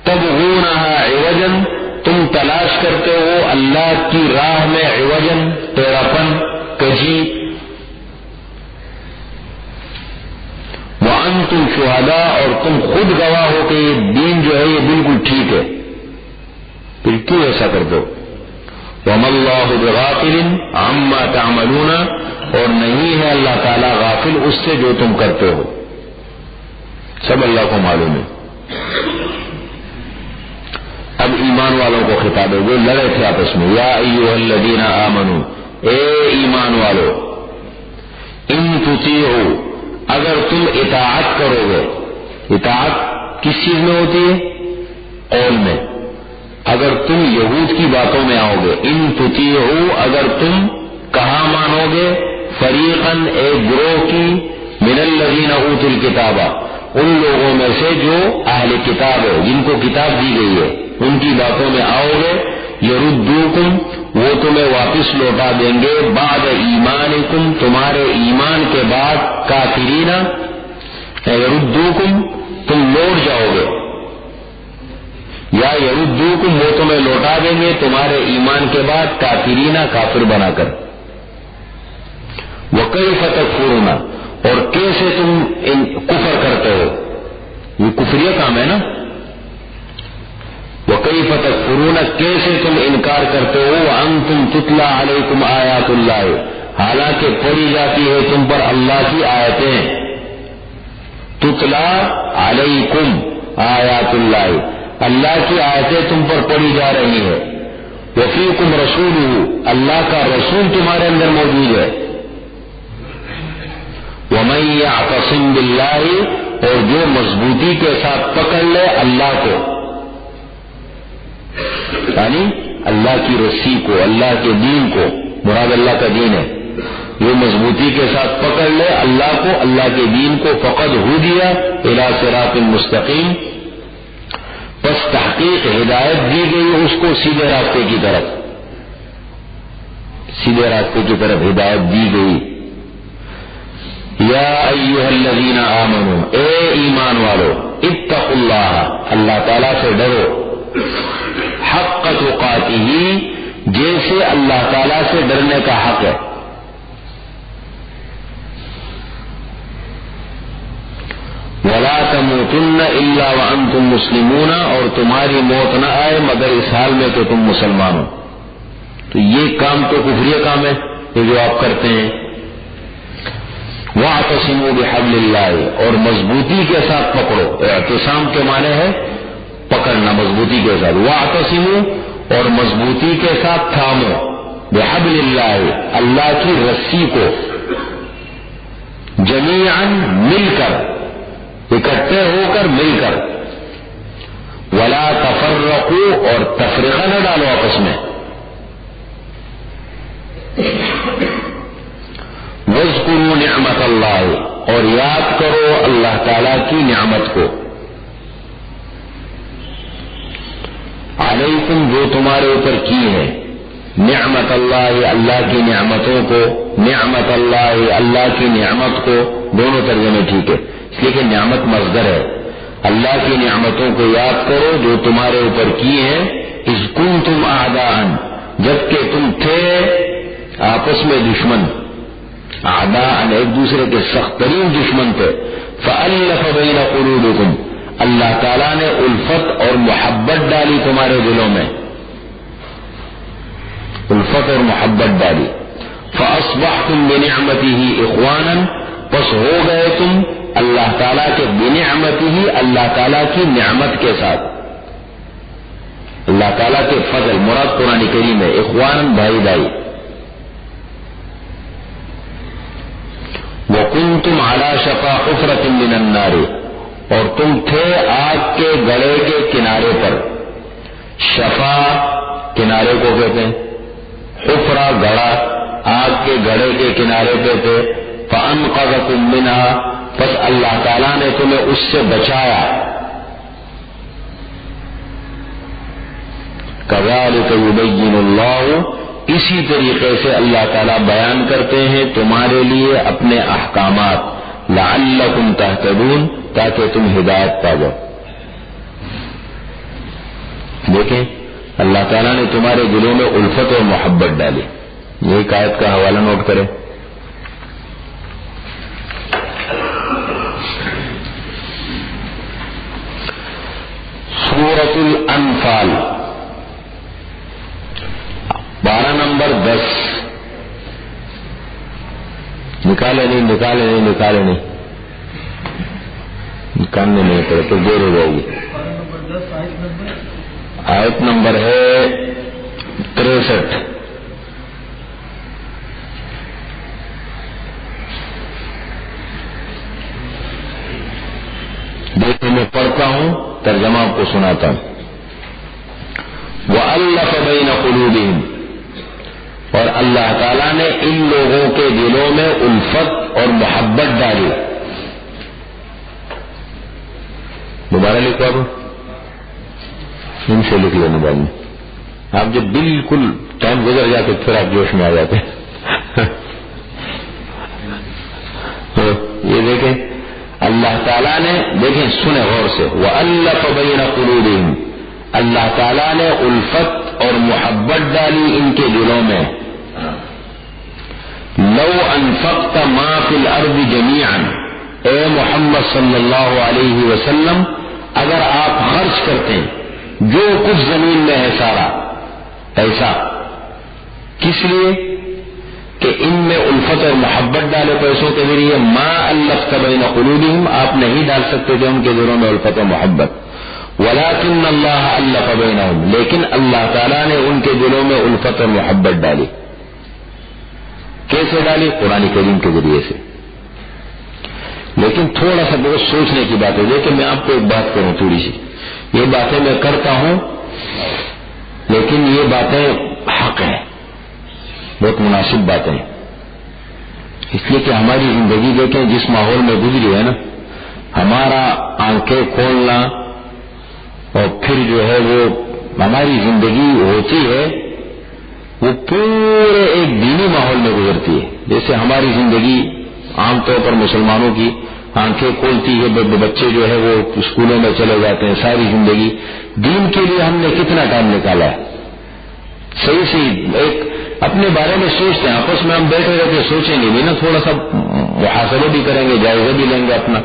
تبغونہا عوجا، تم تلاش کرتے ہو اللہ کی راہ میں عوجن، ٹیڑھاپن، کجی، وانتم شہداء، اور تم خود گواہ ہو کہ یہ دین جو ہے یہ بالکل ٹھیک ہے، پھر کیوں ایسا کرتے ہو؟ وما اللہ بغافل عما تعملون، اور نہیں ہے اللہ تعالیٰ غافل اس سے جو تم کرتے ہو، سب اللہ کو معلوم ہے۔ اب ایمان والوں کو خطاب ہے، وہ لڑے تھے آپس میں، یا ایھا الذین آمنوا، اے ایمان والو، ان تطیعوا، اگر تم اطاعت کرو گے، اطاعت کس چیز میں ہوتی ہے؟ قول میں، اگر تم یہود کی باتوں میں آؤ گے، ان تطیعوا، اگر تم کہا مانو گے، فریقاً ایک گروہ کی، من الذین اوتوا الکتاب، ان لوگوں میں سے جو اہل کتاب ہے، جن کو کتاب دی گئی ہے، ان کی باتوں میں آؤ گے، یردوکم، وہ تمہیں واپس لوٹا دیں گے، بعد ایمانکم، تمہارے ایمان کے بعد، کافرین، یردوکم، تم لوٹ جاؤ گے، یا یردوکم، وہ تمہیں لوٹا دیں گے تمہارے ایمان کے بعد، کافرین، کافر بنا کر۔ وَكَيْفَ تَكْفُرُونَ، اور کیسے تم کفر کرتے ہو، یہ کفریہ کام ہے نا، وَكَيْفَ تَكْفُرُونَ، کیسے تم انکار کرتے ہو، وَأَنْتُمْ تُتْلَى عَلَيْكُمْ آیات اللہ، حالانکہ پڑھی جاتی ہے تم پر اللہ کی آیتیں، تُتْلَى عَلَيْكُمْ آیات اللہ، اللہ کی آیتیں تم پر پڑھی جا رہی ہے، وَفِيكُمْ رَسُولُهُ، اللہ کا رسول تمہارے اندر موجود ہے، وَمَن يَعْتَصِم بِاللَّهِ، اور جو مضبوطی کے ساتھ پکڑ لے اللہ کو، یعنی اللہ کی رسی کو، اللہ کے دین کو، مراد اللہ کا دین ہے، جو مضبوطی کے ساتھ پکڑ لے اللہ کو، اللہ کے دین کو، فقد ہدی الی صراط مستقیم، پس تحقیق ہدایت دی گئی اس کو سیدھے راستے کی طرف، سیدھے راستے کی طرف ہدایت دی گئی۔ یا ایھا الذین آمنوا، اے ایمان والو، اتقوا اللہ، اللہ تعالیٰ سے ڈرو، حق تقاتہ، جیسے اللہ تعالیٰ سے ڈرنے کا حق ہے، ولا تموتن الا وانتم مسلمون، اور تمہاری موت نہ آئے مگر اس حال میں کہ تم مسلمان ہو۔ تو یہ کام تو کفریہ کام ہے یہ جو آپ کرتے ہیں۔ واعتصموا بحبل اللہ، اور مضبوطی کے ساتھ پکڑو، اعتصام کے معنی ہے پکڑنا مضبوطی کے ساتھ، واعتصموا، اور مضبوطی کے ساتھ تھامو، بحبل اللہ، اللہ کی رسی کو، جمیعا، مل کر، اکٹھے ہو کر، مل کر، ولا تفرقوا، اور تفریقہ نہ ڈالو آپس میں، واذکروا نعمت اللہ، اور یاد کرو اللہ تعالی کی نعمت کو، علیکم، جو تمہارے اوپر کی ہے، نعمت اللہ، اللہ کی نعمتوں کو، نعمت اللہ، اللہ کی نعمت کو، دونوں ترجمے ٹھیک ہے، اس لیے کہ نعمت مصدر ہے، اللہ کی نعمتوں کو یاد کرو جو تمہارے اوپر کی ہیں، اذ کنتم اعداء، جبکہ تم تھے آپس میں دشمن، اعداء ایک دوسرے کے سخت ترین دشمن تھے، فألف بین قلوبکم، اللہ تعالیٰ نے الفت اور محبت ڈالی تمہارے دلوں میں، الفت اور محبت ڈالی، فأصبحتم بنعمتہ اخوانا، پس ہو گئے تم اللہ تعالیٰ کے بنعمتہ، اللہ تعالیٰ کی نعمت کے ساتھ، اللہ تعالیٰ کے فضل، مراد قرآن کریم ہے، اخوان بھائی بھائی، وَكُنْتُمْ عَلَى شَفَا حُفْرَةٍ مِّنَ النَّارِ، اور تم تھے آگ کے گڑھے کے کنارے پر، شفا کنارے کو کہتے ہیں، حفرہ گڑھا، آگ کے گڑھے کے کنارے پہ تھے، فَأَنْقَذَكُم مِّنْهَا، پس اللہ تعالیٰ نے تمہیں اس سے بچایا، كَذَلِكَ يُبَيِّنُ اللَّهُ، اسی طریقے سے اللہ تعالیٰ بیان کرتے ہیں تمہارے لیے اپنے احکامات، لعلکم تہتدون، تاکہ تم ہدایت پا جاؤ۔ دیکھیں اللہ تعالیٰ نے تمہارے دلوں میں الفت اور محبت ڈالی، یہ آیت کا حوالہ نوٹ کریں، سورۃ الانفال 12 نمبر 10، نکالے نہیں نکالنے نہیں پڑے تو دیر ہو جائے گی۔ آیت نمبر ہے 63، دیکھیں میں پڑھتا ہوں ترجمہ آپ کو سناتا ہوں۔ وَأَلَّفَ بَيْنَ قُلُوبِهِمْ، اور اللہ تعالیٰ نے ان لوگوں کے دلوں میں الفت اور محبت ڈالی۔ دوبارہ لکھو اب، ان سے لکھ لینے بعد میں، آپ جب بالکل ٹائم گزر جاتے پھر آپ جوش میں آ جاتے یہ دیکھیں اللہ تعالیٰ نے، دیکھیں سنیں غور سے، وَأَلَّفَ بَيْنَ قُلُوبِهِمْ، اللہ تعالیٰ نے الفت اور محبت ڈالی ان کے دلوں میں۔ لو انفقت ما فی الارض جمیعا، اے محمد صلی اللہ علیہ وسلم اگر آپ خرچ کرتے ہیں جو کچھ زمین میں ہے سارا پیسہ، کس لیے کہ ان میں الفت اور محبت ڈالے پیسوں کے ذریعے، ما الفت بین قلوبہم، آپ نہیں ڈال سکتے تھے ان کے دلوں میں الفت و محبت، ولکن اللہ الف بینہم، لیکن اللہ تعالیٰ نے ان کے دلوں میں الفت اور محبت ڈالی۔ کیسے ڈالی؟ قرآن کریم کے ذریعے سے۔ لیکن تھوڑا سا بہت سوچنے کی بات ہے. دیکھیں میں آپ کو ایک بات کروں تھوڑی سی. یہ باتیں میں کرتا ہوں لیکن یہ باتیں حق ہیں, بہت مناسب باتیں ہیں, اس لیے کہ ہماری زندگی دیکھیں جس ماحول میں گزری ہے نا, ہمارا آنکھیں کھولنا اور پھر جو ہے وہ ہماری زندگی ہوتی ہے وہ پورے ایک دینی ماحول میں گزرتی ہے. جیسے ہماری زندگی عام طور پر مسلمانوں کی آنکھیں کھولتی ہے, بچے جو ہے وہ اسکولوں میں چلے جاتے ہیں, ساری زندگی دین کے لیے ہم نے کتنا ٹائم نکالا ہے. صحیح سے ایک اپنے بارے میں سوچتے ہیں, آپس میں ہم بیٹھے رہتے سوچیں گے بھی نا, تھوڑا سا محاسبہ بھی کریں گے, جائزہ بھی لیں گے اپنا.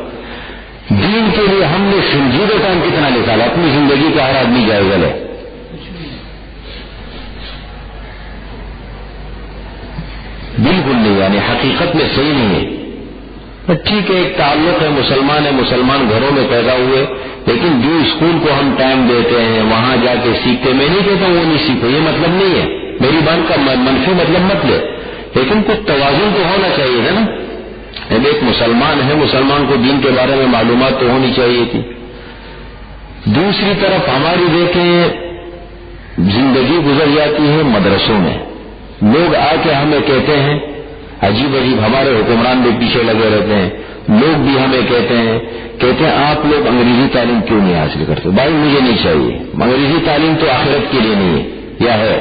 دین کے لیے ہم نے سنجیدہ ٹائم کتنا نکالا, اپنی زندگی کا ہر آدمی جائزہ لے. بالکل نہیں, یعنی حقیقت میں صحیح نہیں ہے. ٹھیک ہے ایک تعلق ہے, مسلمان ہے, مسلمان گھروں میں پیدا ہوئے, لیکن جو اسکول کو ہم ٹائم دیتے ہیں وہاں جا کے سیکھتے, میں نہیں کہتا ہوں وہ نہیں سیکھو, یہ مطلب نہیں ہے, میری بات کا منفی مطلب مت لے, لیکن کچھ توازن تو ہونا چاہیے ہے نا. اب ایک مسلمان ہے, مسلمان کو دین کے بارے میں معلومات تو ہونی چاہیے تھی. دوسری طرف ہماری دیکھیں زندگی گزر جاتی ہے مدرسوں میں, لوگ آ کے ہمیں کہتے ہیں عجیب عجیب, ہمارے حکمران بھی پیچھے لگے رہتے ہیں, لوگ بھی ہمیں کہتے ہیں آپ لوگ انگریزی تعلیم کیوں نہیں حاصل کرتے. بھائی مجھے نہیں چاہیے, انگریزی تعلیم تو آخرت کے لیے نہیں ہے. یا ہے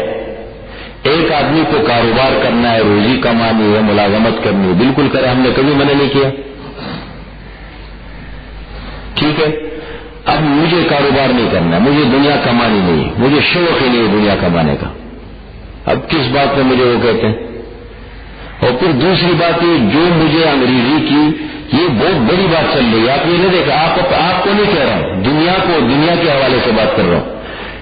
ایک آدمی کو کاروبار کرنا ہے, روزی کمانی ہے, ملازمت کرنی ہے, بالکل کرے, ہم نے کبھی منع نہیں کیا. ٹھیک ہے, اب مجھے کاروبار نہیں کرنا, مجھے دنیا کمانی نہیں, مجھے شوق ہی نہیں ہے دنیا کمانے کا. اب کس بات میں مجھے وہ کہتے ہیں. اور پھر دوسری بات یہ, جو مجھے انگریزی کی یہ بہت بڑی بات چل رہی ہے, آپ یہ نہیں دیکھا, آپ کو نہیں کہہ رہا ہوں, دنیا کے حوالے سے بات کر رہا ہوں.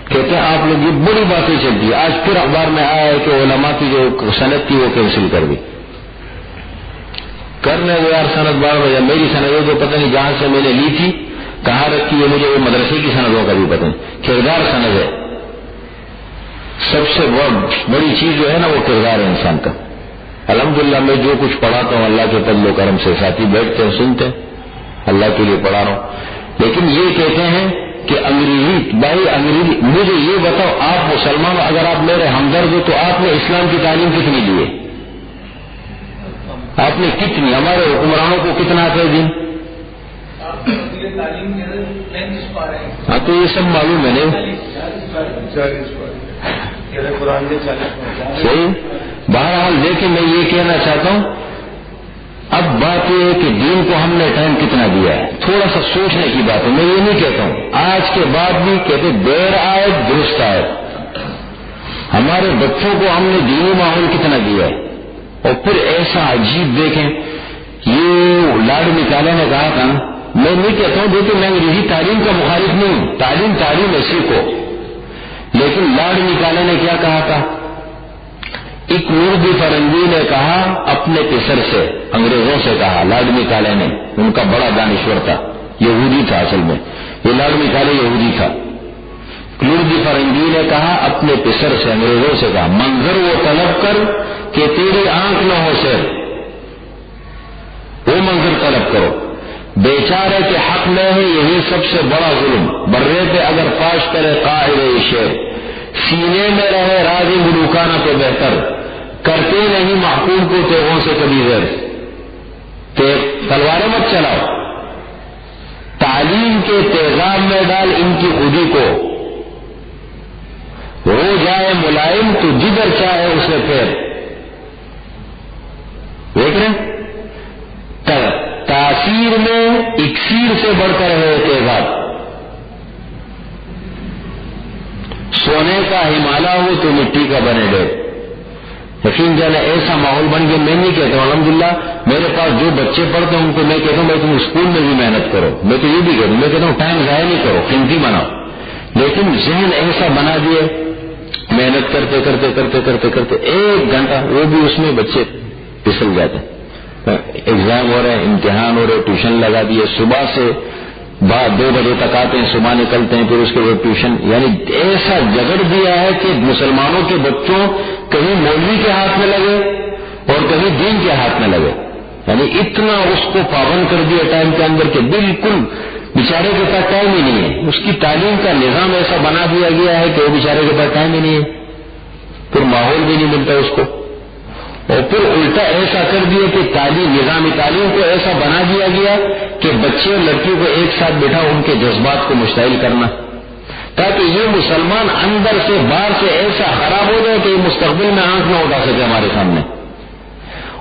کہتے ہیں آپ لوگ یہ بڑی باتیں چلتی ہے. آج پھر اخبار میں آیا ہے کہ علماء کی جو صنعت تھی وہ کینسل کر دی. کرنے وہ یار صنعت بار بجے, میری صنعتوں کو پتہ نہیں جہاں سے میں نے لی تھی کہاں رکھی ہے, مجھے وہ مدرسے کی صنعتوں کا بھی پتہ نہیں. کردار صنعت ہے, سب سے بڑی چیز جو ہے نا وہ کردار ہے انسان کا. الحمدللہ میں جو کچھ پڑھاتا ہوں اللہ کے فضل و کرم سے ساتھی بیٹھتے ہیں سنتے ہیں, اللہ کے لیے پڑھا رہا ہوں. لیکن یہ کہتے ہیں کہ انگریزی, بھائی انگریزی, مجھے یہ بتاؤ آپ مسلمان اگر آپ میرے ہمدرد ہو تو آپ نے اسلام کی تعلیم کتنی لی ہے, آپ نے کتنی, ہمارے حکمرانوں کو کتنا آتا ہے دین. ہاں تو یہ سب معلوم ہے نہیں, صحیح. بہرحال دیکھیں میں یہ کہنا چاہتا ہوں, اب بات یہ ہے کہ دین کو ہم نے ٹائم کتنا دیا ہے, تھوڑا سا سوچنے کی بات ہے. میں یہ نہیں کہتا ہوں, آج کے بعد بھی کہتے دیر آئے درست آئے, ہمارے بچوں کو ہم نے دینی ماحول کتنا دیا ہے. اور پھر ایسا عجیب دیکھیں, یہ لاڈ نکالے نے کہا تھا, میں نہیں کہتا ہوں دیکھیں میں انگریزی تعلیم کا مخالف نہیں ہوں, تعلیم ایسی کو, لیکن لاڈ نکالے نے کیا کہا تھا, ایک اردو فرنگی نے کہا اپنے پسر سے, انگریزوں سے کہا, لاڈ نکالے نے, ان کا بڑا دانشور تھا, یہودی تھا اصل میں, یہ لاڈ نکالے یہودی تھا. اردو فرنگی نے کہا اپنے پسر سے, انگریزوں سے کہا, منظر وہ طلب کر کہ تیری آنکھ نہ ہو سر, وہ منظر طلب کرو, بیچارے کے حق میں ہے یہی سب سے بڑا ظلم, برے پہ اگر فاش کرے قائد شیر, سینے میں رہے راضی ملوکانہ تو بہتر, کرتے نہیں محکوم کو تیغوں سے کبھی زیر, تلواریں مت چلاؤ, تعلیم کے تیزاب میں ڈال ان کی خودی کو, ہو جائے ملائم تو جدھر چاہے اسے پھیر. دیکھ رہے تاثیر میں اکسیر سے بڑھ کر ہے تیزاب, سونے کا ہمالا ہو تو مٹی کا بنے ڈے. یقین جانا ایسا ماحول بن گیا. میں نہیں کہتا ہوں, الحمدللہ میرے پاس جو بچے پڑھتے ہیں ان کو میں کہتا ہوں بھائی تم اسکول میں بھی محنت کرو, میں تو یہ بھی کہتا ہوں, میں کہتا ہوں ٹائم ضائع نہیں کرو, قیمتی بناؤ. لیکن ذہن ایسا بنا دیے, محنت کرتے کرتے کرتے کرتے کرتے 1 گھنٹہ, وہ بھی اس میں بچے پھسل جاتے ہیں. ایگزام ہو رہے ہیں, امتحان ہو رہے, ٹیوشن لگا دیے, صبح سے 2 بجے تک آتے ہیں, صبح نکلتے ہیں, پھر اس کے بعد ٹیوشن. یعنی ایسا جگڑ دیا ہے کہ مسلمانوں کے بچوں کہیں مولوی کے ہاتھ میں لگے اور کہیں دین کے ہاتھ میں لگے. یعنی اتنا اس کو پابند کر دیا ٹائم کے اندر کہ بالکل بیچارے کے پاس ٹائم ہی نہیں ہے. اس کی تعلیم کا نظام ایسا بنا دیا گیا ہے کہ وہ بیچارے کے پاس ٹائم ہی نہیں ہے, پھر ماحول بھی نہیں ملتا اس کو. اور پھر الٹا ایسا کر دیا کہ نظام تعلیم کو ایسا بنا دیا گیا کہ بچے اور لڑکیوں کو ایک ساتھ بیٹھا ان کے جذبات کو مشتعل کرنا, تاکہ یہ مسلمان اندر سے باہر سے ایسا خراب ہو جائے کہ یہ مستقبل میں آنکھ نہ اٹھا سکے ہمارے سامنے.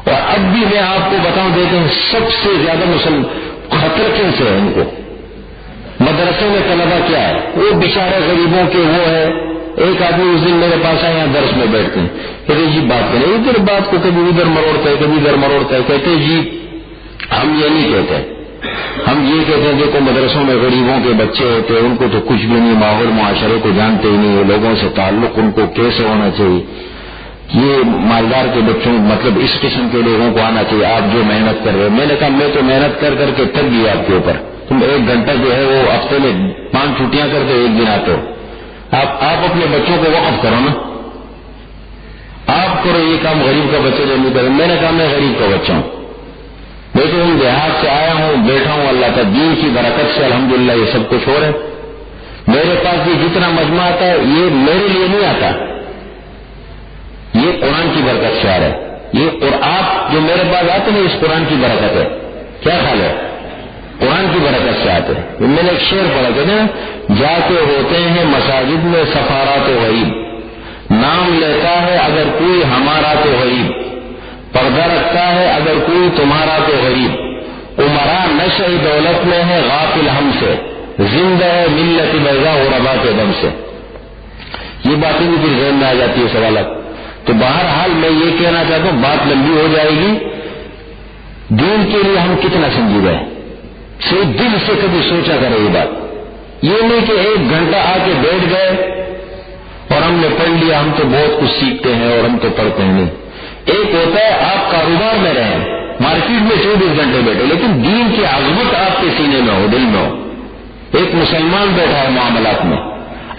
اور اب بھی میں آپ کو بتاؤں دیتے ہیں سب سے زیادہ خطر کن سے ہے ان کو. مدرسے میں طلبہ کیا ہے, وہ بیچارے غریبوں کے وہ ہے. ایک آدمی اس دن میرے پاس آئے, یہاں درس میں بیٹھتے ہیں, کہتے جی بات کریں ادھر بات کو کبھی ادھر مروڑتا ہے کبھی ادھر مروڑتا ہے. کہتے جی ہم یہ نہیں کہتے, ہم یہ کہتے ہیں دیکھو مدرسوں میں غریبوں کے بچے ہوتے ہیں, ان کو تو کچھ بھی نہیں, ماحول معاشرے کو جانتے ہی نہیں, لوگوں سے تعلق ان کو کیسے ہونا چاہیے, یہ مالدار کے بچوں مطلب اس قسم کے لوگوں کو آنا چاہیے. آپ جو محنت کر رہے ہیں, میں نے کہا میں تو محنت کر کر کے تھک گیا آپ کے اوپر. تم 1 گھنٹہ جو ہے وہ ہفتے میں 5 چھٹیاں کرتے ہو, 1 دن آتے ہو. آپ اپنے بچوں کو وقف کرو نا, آپ کرو یہ کام. غریب کا بچہ جو نہیں کرے, میں نے کہا میں غریب کا بچہ ہوں, میں تو ہوں دیہات سے آیا ہوں, بیٹھا ہوں, اللہ کا دین کی برکت سے الحمدللہ یہ سب کچھ ہو رہا ہے. میرے پاس بھی جتنا مجمع آتا ہے یہ میرے لیے نہیں آتا, یہ قرآن کی برکت سے آ رہا ہے. یہ آپ جو میرے پاس آتے ہیں اس قرآن کی برکت ہے. کیا خیال ہے؟ قرآن کی برکت سے آتے ہیں. میں نے ایک شعر پڑھا کہ نا, جا کے ہوتے ہیں مساجد میں سفارات و غریب, نام لیتا ہے اگر کوئی ہمارا تو غریب, پردہ رکھتا ہے اگر کوئی تمہارا تو غریب, عمرا نشہ دولت میں ہے غافل ہم سے, زندہ ہے ملت بیضا و ربا کے دم سے. یہ باتیں بھی پھر ذہن میں آ جاتی ہے سوالات. تو بہرحال میں یہ کہنا چاہتا ہوں, بات لمبی ہو جائے گی. دین کے لیے ہم کتنا سنجیدہ ہیں, صرف دل سے کبھی سوچا کرے یہ بات. یہ نہیں کہ 1 گھنٹہ آ کے بیٹھ گئے اور ہم نے پڑھ لیا, ہم تو بہت کچھ سیکھتے ہیں اور ہم تو پڑھتے ہیں. نہیں, ایک ہوتا ہے آپ کاروبار میں رہیں, مارکیٹ میں 24 گھنٹے بیٹھے, لیکن دین کی عظمت آپ کے سینے میں ہو, دل میں ہو. ایک مسلمان بیٹھا ہے معاملات میں,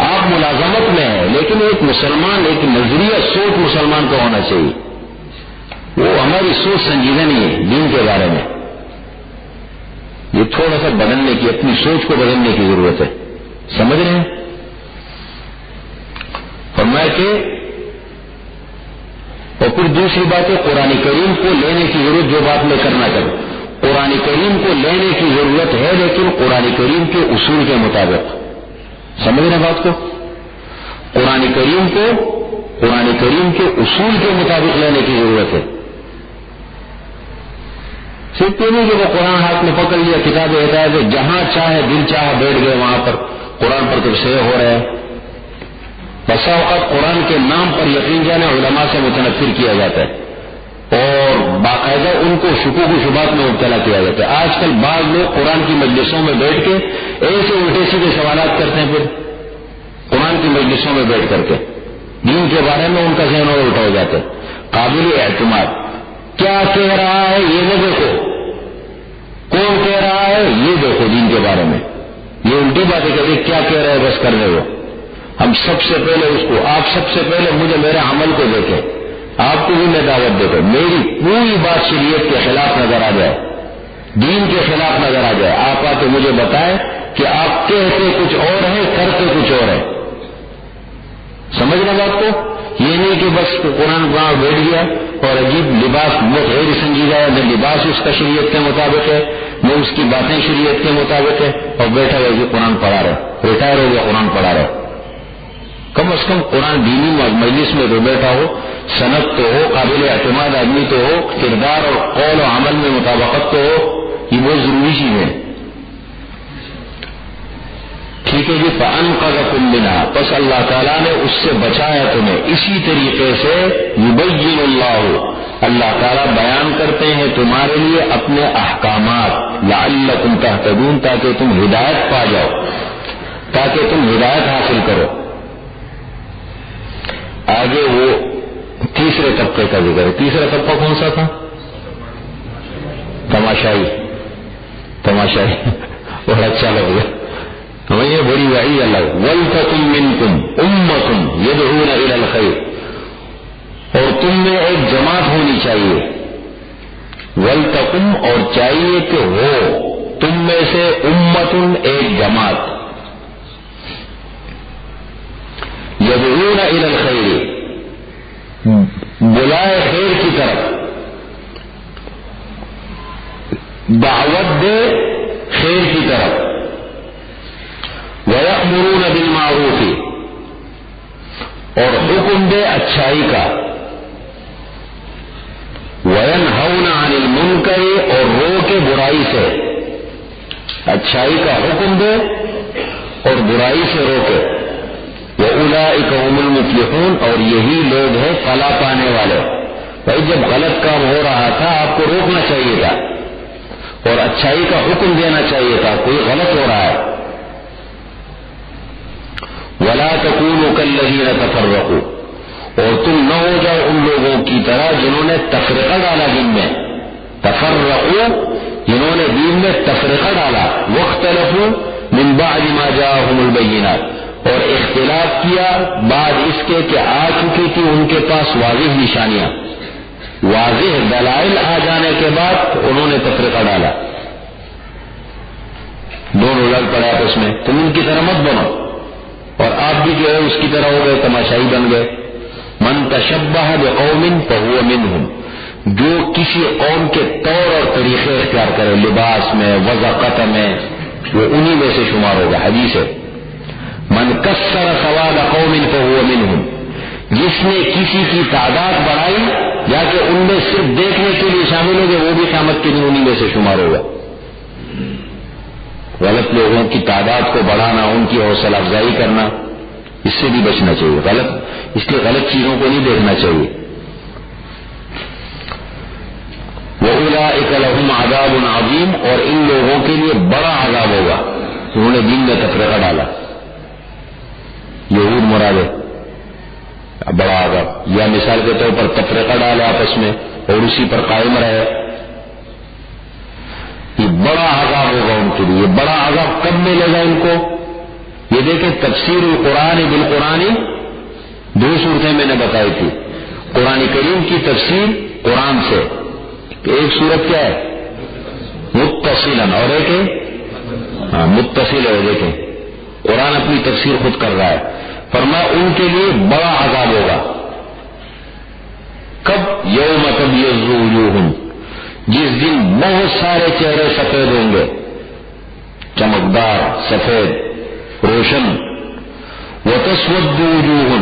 آپ ملازمت میں ہیں, لیکن ایک مسلمان, ایک نظریہ سوچ مسلمان کو ہونا چاہیے. وہ ہماری سوچ سنجیدہ نہیں ہے دین کے بارے میں. یہ تھوڑا سا بدلنے کی, اپنی سوچ کو بدلنے کی ضرورت ہے. سمجھ رہے ہیں؟ فرمایا کہ اور پھر دوسری بات ہے قرآن کریم کو لینے کی ضرورت. جو بات میں کرنا چاہوں, قرآن کریم کو لینے کی ضرورت ہے, لیکن قرآن کریم کے اصول کے مطابق. سمجھ رہے ہیں بات کو؟ قرآن کریم کے اصول کے مطابق لینے کی ضرورت ہے. صرف یہ نہیں کہ وہ قرآن ہاتھ میں پکڑ لیا, کتاب ہدایت ہے, جہاں چاہے دل چاہے بیٹھ گئے وہاں پر قرآن پر تو شے ہو رہے ہیں. بسا اوقات قرآن کے نام پر یقین جانے علماء سے متنفر کیا جاتا ہے اور باقاعدہ ان کو شکوک و شبہات میں مبتلا کیا جاتا ہے. آج کل بعض لوگ قرآن کی مجلسوں میں بیٹھ کے ایسے الٹے سیدھے سوالات کرتے ہیں, پھر قرآن کی مجلسوں میں بیٹھ کر کے دین کے بارے میں ان کا ذہن اور الٹا ہو جاتا ہے. قابل اعتماد کیا کہہ رہا ہے یہ نہ دیکھو, کون کہہ رہا ہے یہ دیکھو. دین کے بارے میں یہ الٹی باتیں کہتے, کیا کہہ رہے ہیں بس کر رہے ہو. ہم سب سے پہلے اس کو, آپ سب سے پہلے مجھے میرے عمل کو دیکھیں, آپ کو بھی میں دعوت دیتا ہوں. میری پوری بات شریعت کے خلاف نظر آ جائے, دین کے خلاف نظر آ جائے, آپ آ کے مجھے بتائیں کہ آپ کہتے کچھ اور ہیں کرتے کچھ اور ہیں. سمجھنا بات کو؟ یہ نہیں کہ بس قرآن وہاں بیٹھ گیا اور عجیب لباس غیر سنجیدہ ہے, نہ لباس اس کا شریعت کے مطابق ہے, نہ اس کی باتیں شریعت کے مطابق ہے, اور بیٹھا ہوا جو قرآن پڑھا رہے, ریٹائر ہو گیا قرآن پڑھا رہے. کم از کم قرآن دینی مجلس میں جو بیٹھا ہو, سند تو ہو, قابل اعتماد آدمی تو ہو, کردار اور قول و عمل میں مطابقت تو ہو. یہ بہت ضروری چیز ہے. ٹھیک ہے جی. فَأَنْقَذَكُم مِّنْهَا, بس اللہ تعالیٰ نے اس سے بچایا تمہیں. اسی طریقے سے يُبَيِّنُ اللَّهُ, اللہ تعالیٰ بیان کرتے ہیں تمہارے لیے اپنے احکامات. لَعَلَّكُمْ تَهْتَدُونَ, تاکہ تم ہدایت پا جاؤ, تاکہ تم ہدایت حاصل کرو. آگے وہ تیسرے طبقے کا ذکر ہے. تیسرا طبقہ کون سا تھا؟ تماشائی. بہت اچھا لگ گیا ہمیں یہ بڑی وعید اللہ. وَلْتَكُن مِّنكُمْ أُمَّةٌ يَدْعُونَ إِلَى الْخَيْرِ, اور تم میں ایک جماعت ہونی چاہیے, ولتقم اور چاہیے کہ ہو تم میں سے امتن ایک جماعت یدعون الی الخیر بلائے خیر کی طرف دعوت دے خیر کی طرف وَيَأْمُرُونَ بِالْمَعْرُوفِ اور حکم دے اچھائی کا وَيَنْهَوْنَ عَنِ الْمُنْكَرِ اور روکے برائی سے اچھائی کا حکم دے اور برائی سے روکے وَأُولَئِكَ هُمُ الْمُفْلِحُونَ اور یہی لوگ ہیں فلاح پانے والے. بھائی جب غلط کام ہو رہا تھا آپ کو روکنا چاہیے تھا اور اچھائی کا حکم دینا چاہیے تھا. کوئی غلط ہو رہا ہے. وَلَا تَكُونُوا كَالَّذِينَ تَفَرَّقُوا اور تم نہ ہو جاؤ ان لوگوں کی طرح جنہوں نے تفرقہ ڈالا دین میں. تفرقوا جنہوں نے دین میں تفرقہ ڈالا. وَاخْتَلَفُوا مِن بَعْدِ مَا جَاءَهُمُ الْبَيِّنَاتُ اور اختلاف کیا بعد اس کے کہ آ چکی تھی ان کے پاس واضح نشانیاں واضح دلائل آ جانے کے بعد انہوں نے تفرقہ ڈالا. دونوں لڑ پڑے آپس میں. تم ان کی طرح مت بنو اور آپ بھی جو ہے اس کی طرح ہو گئے تماشائی بن گئے. من تشبہ بقوم فہو منہم جو کسی قوم کے طور اور طریقے اختیار کرے لباس میں وضاقت میں وہ انہی میں سے شمار ہوگا. حدیث ہے من کسر سواد قوم فہو منہم جس نے کسی کی تعداد بڑھائی یا کہ ان میں صرف دیکھنے کے لیے شامل ہو گئے وہ بھی قیامت کے دن انہی میں سے شمار ہوگا. غلط لوگوں کی تعداد کو بڑھانا ان کی حوصلہ افزائی کرنا اس سے بھی بچنا چاہیے. اس لیے غلط چیزوں کو نہیں دیکھنا چاہیے. وَأُولَئِكَ لَهُمْ عَذَابٌ عَظِيمٌ اور ان لوگوں کے لیے بڑا عذاب ہوگا انہوں نے دین میں تفرقہ ڈالا. یہود مراد ہے بڑا عذاب. یا مثال کے طور پر تفرقہ ڈالے آپس میں اور اسی پر قائم رہے یہ بڑا عذاب ہوگا ان کے لیے. بڑا عذاب کب ملے گا ان کو؟ یہ دیکھیں تفسیر القرآن بالقرآن دو صورتیں میں نے بتائی تھی. قرآن کریم کی تفسیر قرآن سے ایک صورت کیا ہے متصلاً اور ایک ہے متصل ہے. دیکھیں قرآن اپنی تفسیر خود کر رہا ہے. فرمایا ان کے لیے بڑا عذاب ہوگا. کب؟ یوم تبیض وجوہ جس دن بہت سارے چہرے سفید ہوں گے چمکدار سفید روشن. وتسود وجوہ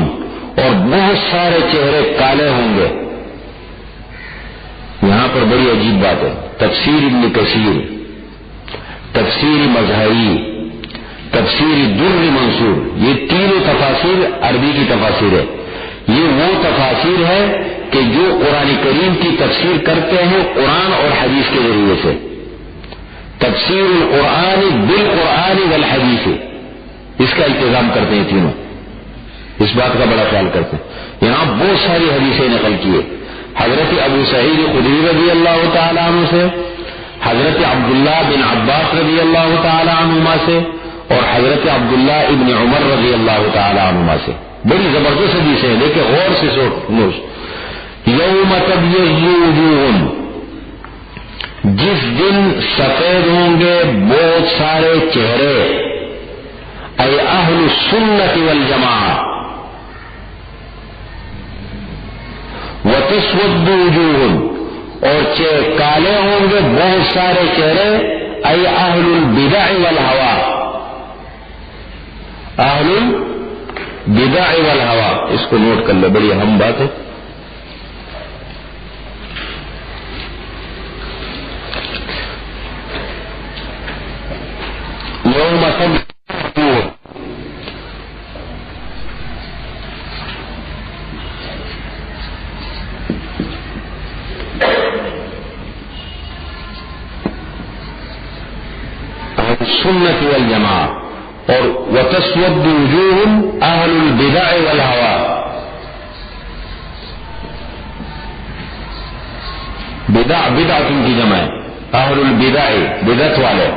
اور بہت سارے چہرے کالے ہوں گے. یہاں پر بڑی عجیب بات ہے. تفسیر ابن کثیر تفسیر مظہری تفسیر در منصور یہ تینوں تفاسیر عربی کی تفاسیر ہے. یہ وہ تفاسیر ہے کہ جو قرآن کریم کی تفسیر کرتے ہیں قرآن اور حدیث کے ذریعے سے. تفسیر القرآن بالقرآن والحدیث اس کا انتظام کرتے ہیں تینوں. اس بات کا بڑا خیال کرتے ہیں. یہاں بہت ساری حدیثیں نقل کیے حضرت ابو سعید خدری رضی اللہ تعالیٰ عنہ سے حضرت عبداللہ بن عباس رضی اللہ تعالیٰ عنہما سے اور حضرت عبداللہ ابن عمر رضی اللہ تعالیٰ عنہما سے. بڑی زبردست حدیث ہے. دیکھیں غور سے سوچ. یوم تبیض وجوہ جس دن سفید ہوں گے بہت سارے چہرے اے اہل السنت والجماعہ وتسود وجوہ اور کالے ہوں گے بہت سارے چہرے اے اہل البدع والہوا اہل البدع والہوا. اس کو نوٹ کر لو بڑی اہم بات ہے. یوم تبیض السنت والجماعہ اور وتسود وجوہ اہل البدع والہوا. بدعت ان کی جمع ہے. اہل البدع بدعت والے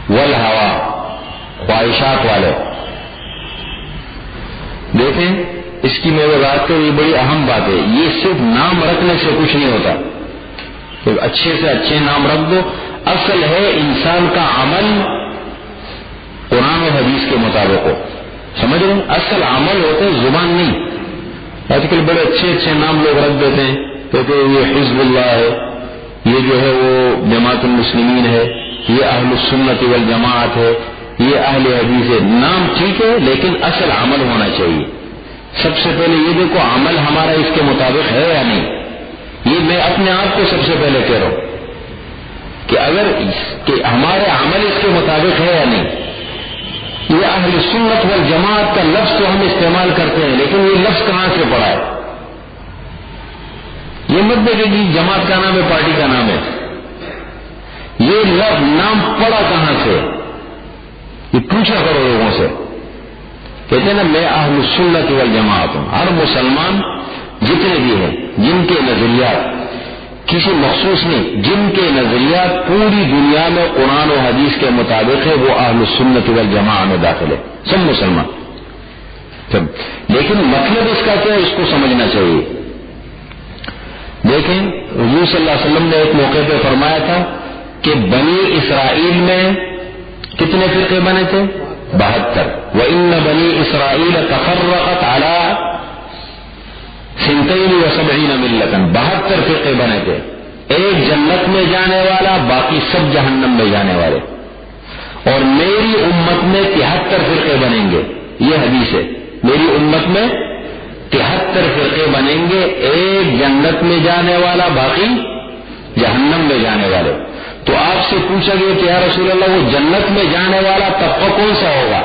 والہوا خواہشات والے. دیکھیں اس کی میں وضاحت کروں یہ بڑی اہم بات ہے. یہ صرف نام رکھنے سے کچھ نہیں ہوتا. تو اچھے سے اچھے نام رکھ دو. اصل ہے انسان کا عمل قرآن و حدیث کے مطابق ہو. سمجھ رہے ہیں؟ اصل عمل ہوتے زبان نہیں. آج کل بڑے اچھے اچھے نام لوگ رکھ دیتے ہیں، کہتے ہیں یہ حزب اللہ ہے، یہ جو ہے وہ جماعت المسلمین ہے، یہ اہل السنت والجماعت ہے، یہ اہل حدیث ہے. نام ٹھیک ہے لیکن اصل عمل ہونا چاہیے. سب سے پہلے یہ دیکھو عمل ہمارا اس کے مطابق ہے یا نہیں. یہ میں اپنے آپ کو سب سے پہلے کہہ رہا ہوں کہ اگر کہ ہمارے عمل اس کے مطابق ہے یا نہیں. یہ اہل سنت والجماعت کا لفظ تو ہم استعمال کرتے ہیں لیکن یہ لفظ کہاں سے پڑا ہے؟ یہ مت دیکھیں کہ جماعت کا نام ہے، پارٹی کا نام ہے. یہ لفظ نام پڑا کہاں سے؟ یہ پوچھا کرو لوگوں سے. کہتے ہیں نا میں اہل سنت والجماعت ہوں. ہر مسلمان جتنے بھی ہیں جن کے نظریات کسی مخصوص نہیں، جن کے نظریات پوری دنیا میں قرآن و حدیث کے مطابق ہے وہ اہل السنت والجماعت میں داخل ہے، سب مسلمان. لیکن مطلب اس کا کیا ہے اس کو سمجھنا چاہیے. دیکھیں حضور صلی اللہ علیہ وسلم نے ایک موقع پہ فرمایا تھا کہ بنی اسرائیل میں کتنے فرقے بنے تھے؟ 72. وَإِنَّ بَنِي إِسْرَائِيلَ تَفَرَّقَتْ عَلَىٰ 72 ملتاً. 72 فرقے بنے تھے. ایک جنت میں جانے والا، باقی سب جہنم میں جانے والے. اور میری امت میں 73 فرقے بنیں گے. یہ حدیث ہے. میری امت میں 73 فرقے بنیں گے، ایک جنت میں جانے والا، باقی جہنم میں جانے والے. تو آپ سے پوچھا گیا کہ یا رسول اللہ وہ جنت میں جانے والا طبقہ کون سا ہوگا؟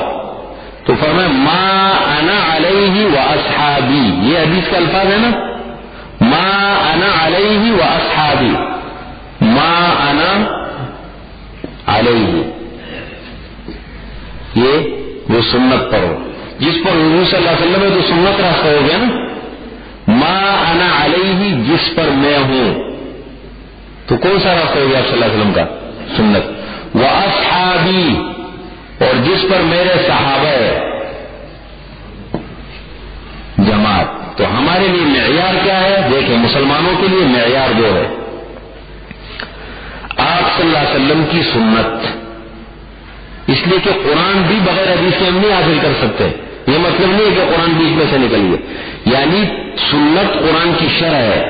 تو فرمایا ما انا علیہ و اصحابی. یہ حدیث کا الفاظ ہے نا، ما انا علیہ و اصحابی. ما انا علیہ یہ وہ سنت پر ہو جس پر حضور صلی اللہ علیہ وسلم ہے تو سنت راستہ ہو گیا نا. ما انا علیہ جس پر میں ہوں تو کون سا راستہ ہو گیا صلی اللہ علیہ وسلم کا؟ سنت. و اصحابی اور جس پر میرے صحابہ ہے جماعت. تو ہمارے لیے معیار کیا ہے؟ دیکھیں مسلمانوں کے لیے معیار جو ہے آپ صلی اللہ علیہ وسلم کی سنت. اس لیے کہ قرآن بھی بغیر حدیث سے ہم نہیں حاصل کر سکتے. یہ مطلب نہیں ہے کہ قرآن بیچ میں سے نکل گئے. یعنی سنت قرآن کی شرح ہے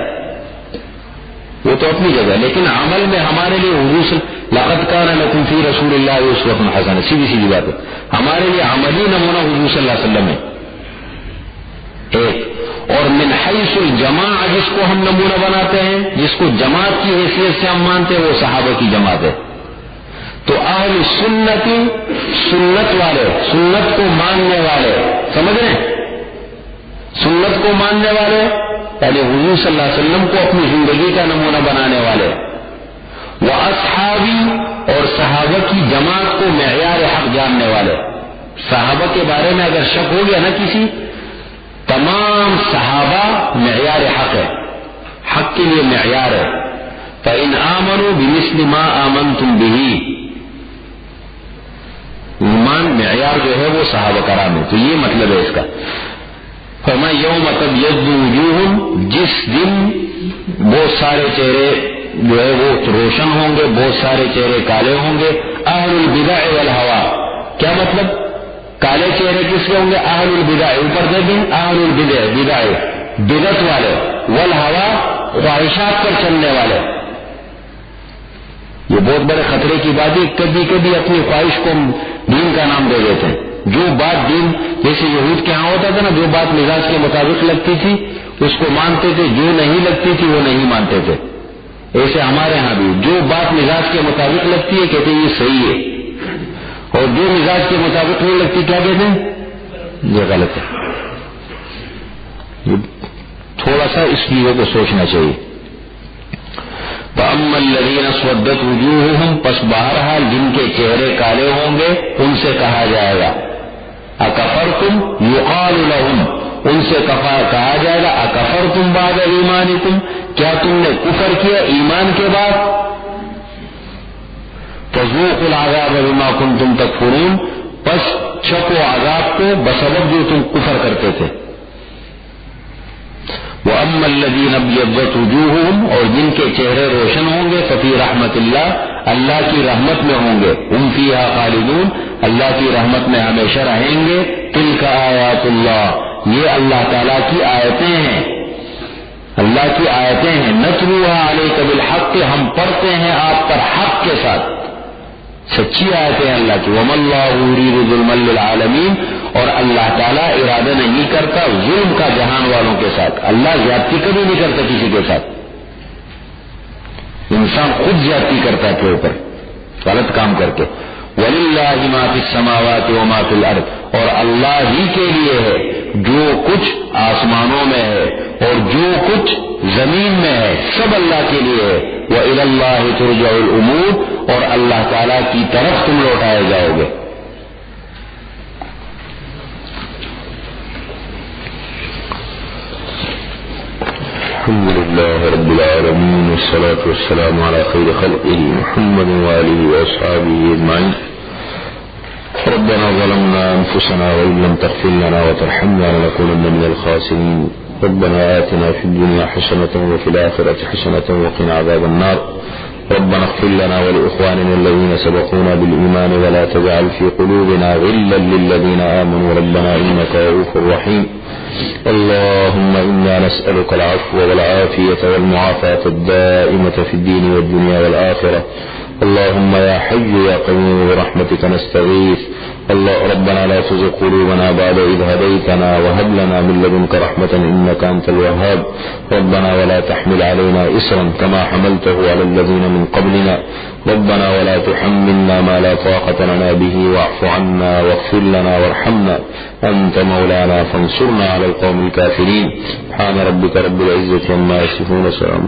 وہ تو اپنی جگہ، لیکن عمل میں ہمارے لیے حضور سے لقد کان لکم فی رسول اللہ اسوۃ حسنہ. سیدھی سیدھی بات ہے. ہمارے لیے عملی نمونہ حضور صلی اللہ علیہ وسلم ہے ایک. اور من حیث الجماع جس کو ہم نمونہ بناتے ہیں، جس کو جماعت کی حیثیت سے ہم مانتے ہیں، وہ صحابہ کی جماعت ہے. تو اہل سنت سنت والے، سنت کو ماننے والے، سمجھ رہے ہیں؟ سنت کو ماننے والے یعنی حضور صلی اللہ علیہ وسلم کو اپنی زندگی کا نمونہ بنانے والے. وہ اصحابی اور صحابہ کی جماعت کو معیار حق جاننے والے. صحابہ کے بارے میں اگر شک ہو گیا نا کسی، تمام صحابہ معیار حق ہے، حق کے لیے معیار ہے. فَإِنْ آمَنُوا بِمِثْلِ مَا آمَنْتُمْ بِهِ. ایمان معیار جو ہے وہ صحابہ کرام ہے. تو یہ مطلب ہے اس کا. فرمایا یوم تبیض وجوہ، جس دن بہت سارے چہرے جو ہے وہ روشن ہوں گے، بہت سارے چہرے کالے ہوں گے. اہل البدع والہوا، کیا مطلب؟ کالے چہرے کس کے ہوں گے؟ اہل البدع. اوپر دیکھیں اہل البدع، بدع بدعت والے، والہوا خواہشات پر چلنے والے. یہ بہت بڑے خطرے کی بات ہے. کبھی کبھی اپنی خواہش کو دین کا نام دے دیتے ہیں. جو بات دین، جیسے یہود کے ہاں ہوتا تھا نا، جو بات مزاج کے مطابق لگتی تھی اس کو مانتے تھے، جو نہیں لگتی تھی وہ نہیں مانتے تھے. ایسے ہمارے ہاں بھی جو بات مزاج کے مطابق لگتی ہے کہتے ہیں یہ صحیح ہے، اور جو مزاج کے مطابق نہیں لگتی کیا کہتے ہیں؟ یہ غلط ہے. تھوڑا سا اس چیزوں کو سوچنا چاہیے. فَأَمَّا الَّذِينَ اسْوَدَّتْ وُجُوهُهُمْ، پس بہرحال جن کے چہرے کالے ہوں گے ان سے کہا جائے گا اکفرتم، یقال لهم، ان سے کہا جائے گا اکفرتم بعد ایمانکم، کیا تم نے کفر کیا ایمان کے بعد؟ فذوقوا العذاب بما کنتم تکفرون، پس چکو عذاب کو بسبب جو تم کفر کرتے تھے. وہ وَأَمَّا الَّذِينَ ابْيَضَّتْ وُجُوهُهُمْ، اور جن کے چہرے روشن ہوں گے، فَفِي رَحْمَةِ اللَّهِ، اللہ کی رحمت میں ہوں گے، هُمْ فِيهَا خَالِدُونَ، اللہ کی رحمت میں ہمیشہ رہیں گے۔ تِلْكَ آیاتُ اللَّهِ، یہ اللہ تعالیٰ کی آیتیں ہیں، اللہ کی آیتیں ہیں۔ نَتْلُوهَا عَلَيْكَ بِالْحَقِّ، ہم پڑھتے ہیں آپ پر حق کے ساتھ، سچی آیتیں ہیں اللہ کی۔ وَمَا اللَّهُ يُرِيدُ ظُلْمًا لِلْعَالَمِينَ، اور اللہ تعالیٰ ارادہ نہیں کرتا ظلم کا جہان والوں کے ساتھ، اللہ زیادتی کبھی نہیں کرتا کسی کے ساتھ، انسان خود زیادتی کرتا ہے کے اوپر غلط کام کر کے۔ وَلِلَّهِ مَا فِي السَّمَاوَاتِ وَمَا فِي الْأَرْضِ، اور اللہ ہی کے لیے ہے جو کچھ آسمانوں میں ہے اور جو کچھ زمین میں ہے، سب اللہ کے لیے ہے۔ وَإِلَى اللَّهِ تُرْجَعُ الْأُمُورُ، اور اللہ تعالیٰ کی طرف تم لوٹائے جاؤ گے۔ الحمد لله رب العالمين، والصلاة والسلام على خير خلقه محمد وآله وأصحابه أجمعين۔ ربنا ظلمنا أنفسنا وإن لم تغفر لنا وترحمنا لنكونن من الخاسرين۔ ربنا آتنا في الدنيا حسنة وفي الآخرة حسنة وقنا عذاب النار۔ ربنا اغفر لنا ولإخواننا الذين سبقونا بالإيمان ولا تجعل في قلوبنا غلا للذين آمنوا ربنا إنك رؤوف رحيم۔ اللهم إنا نسألك العفو والعافية والمعافاة الدائمة في الدين والدنيا والآخرة۔ اللهم يا حي يا قيوم برحمتك نستغيث، ربنا لا تزغ قلوبنا بعد إذ هديتنا وهب لنا من لدنك رحمة إنك أنت الوهاب۔ ربنا ولا تحمل علينا إصرا كما حملته على الذين من قبلنا، ربنا ولا تحملنا ما لا طاقة لنا به، واعف عنا واغفر لنا وارحمنا، أنت مولانا فانصرنا على القوم الكافرين۔ سبحان ربك رب العزة عما يصفون، وسلام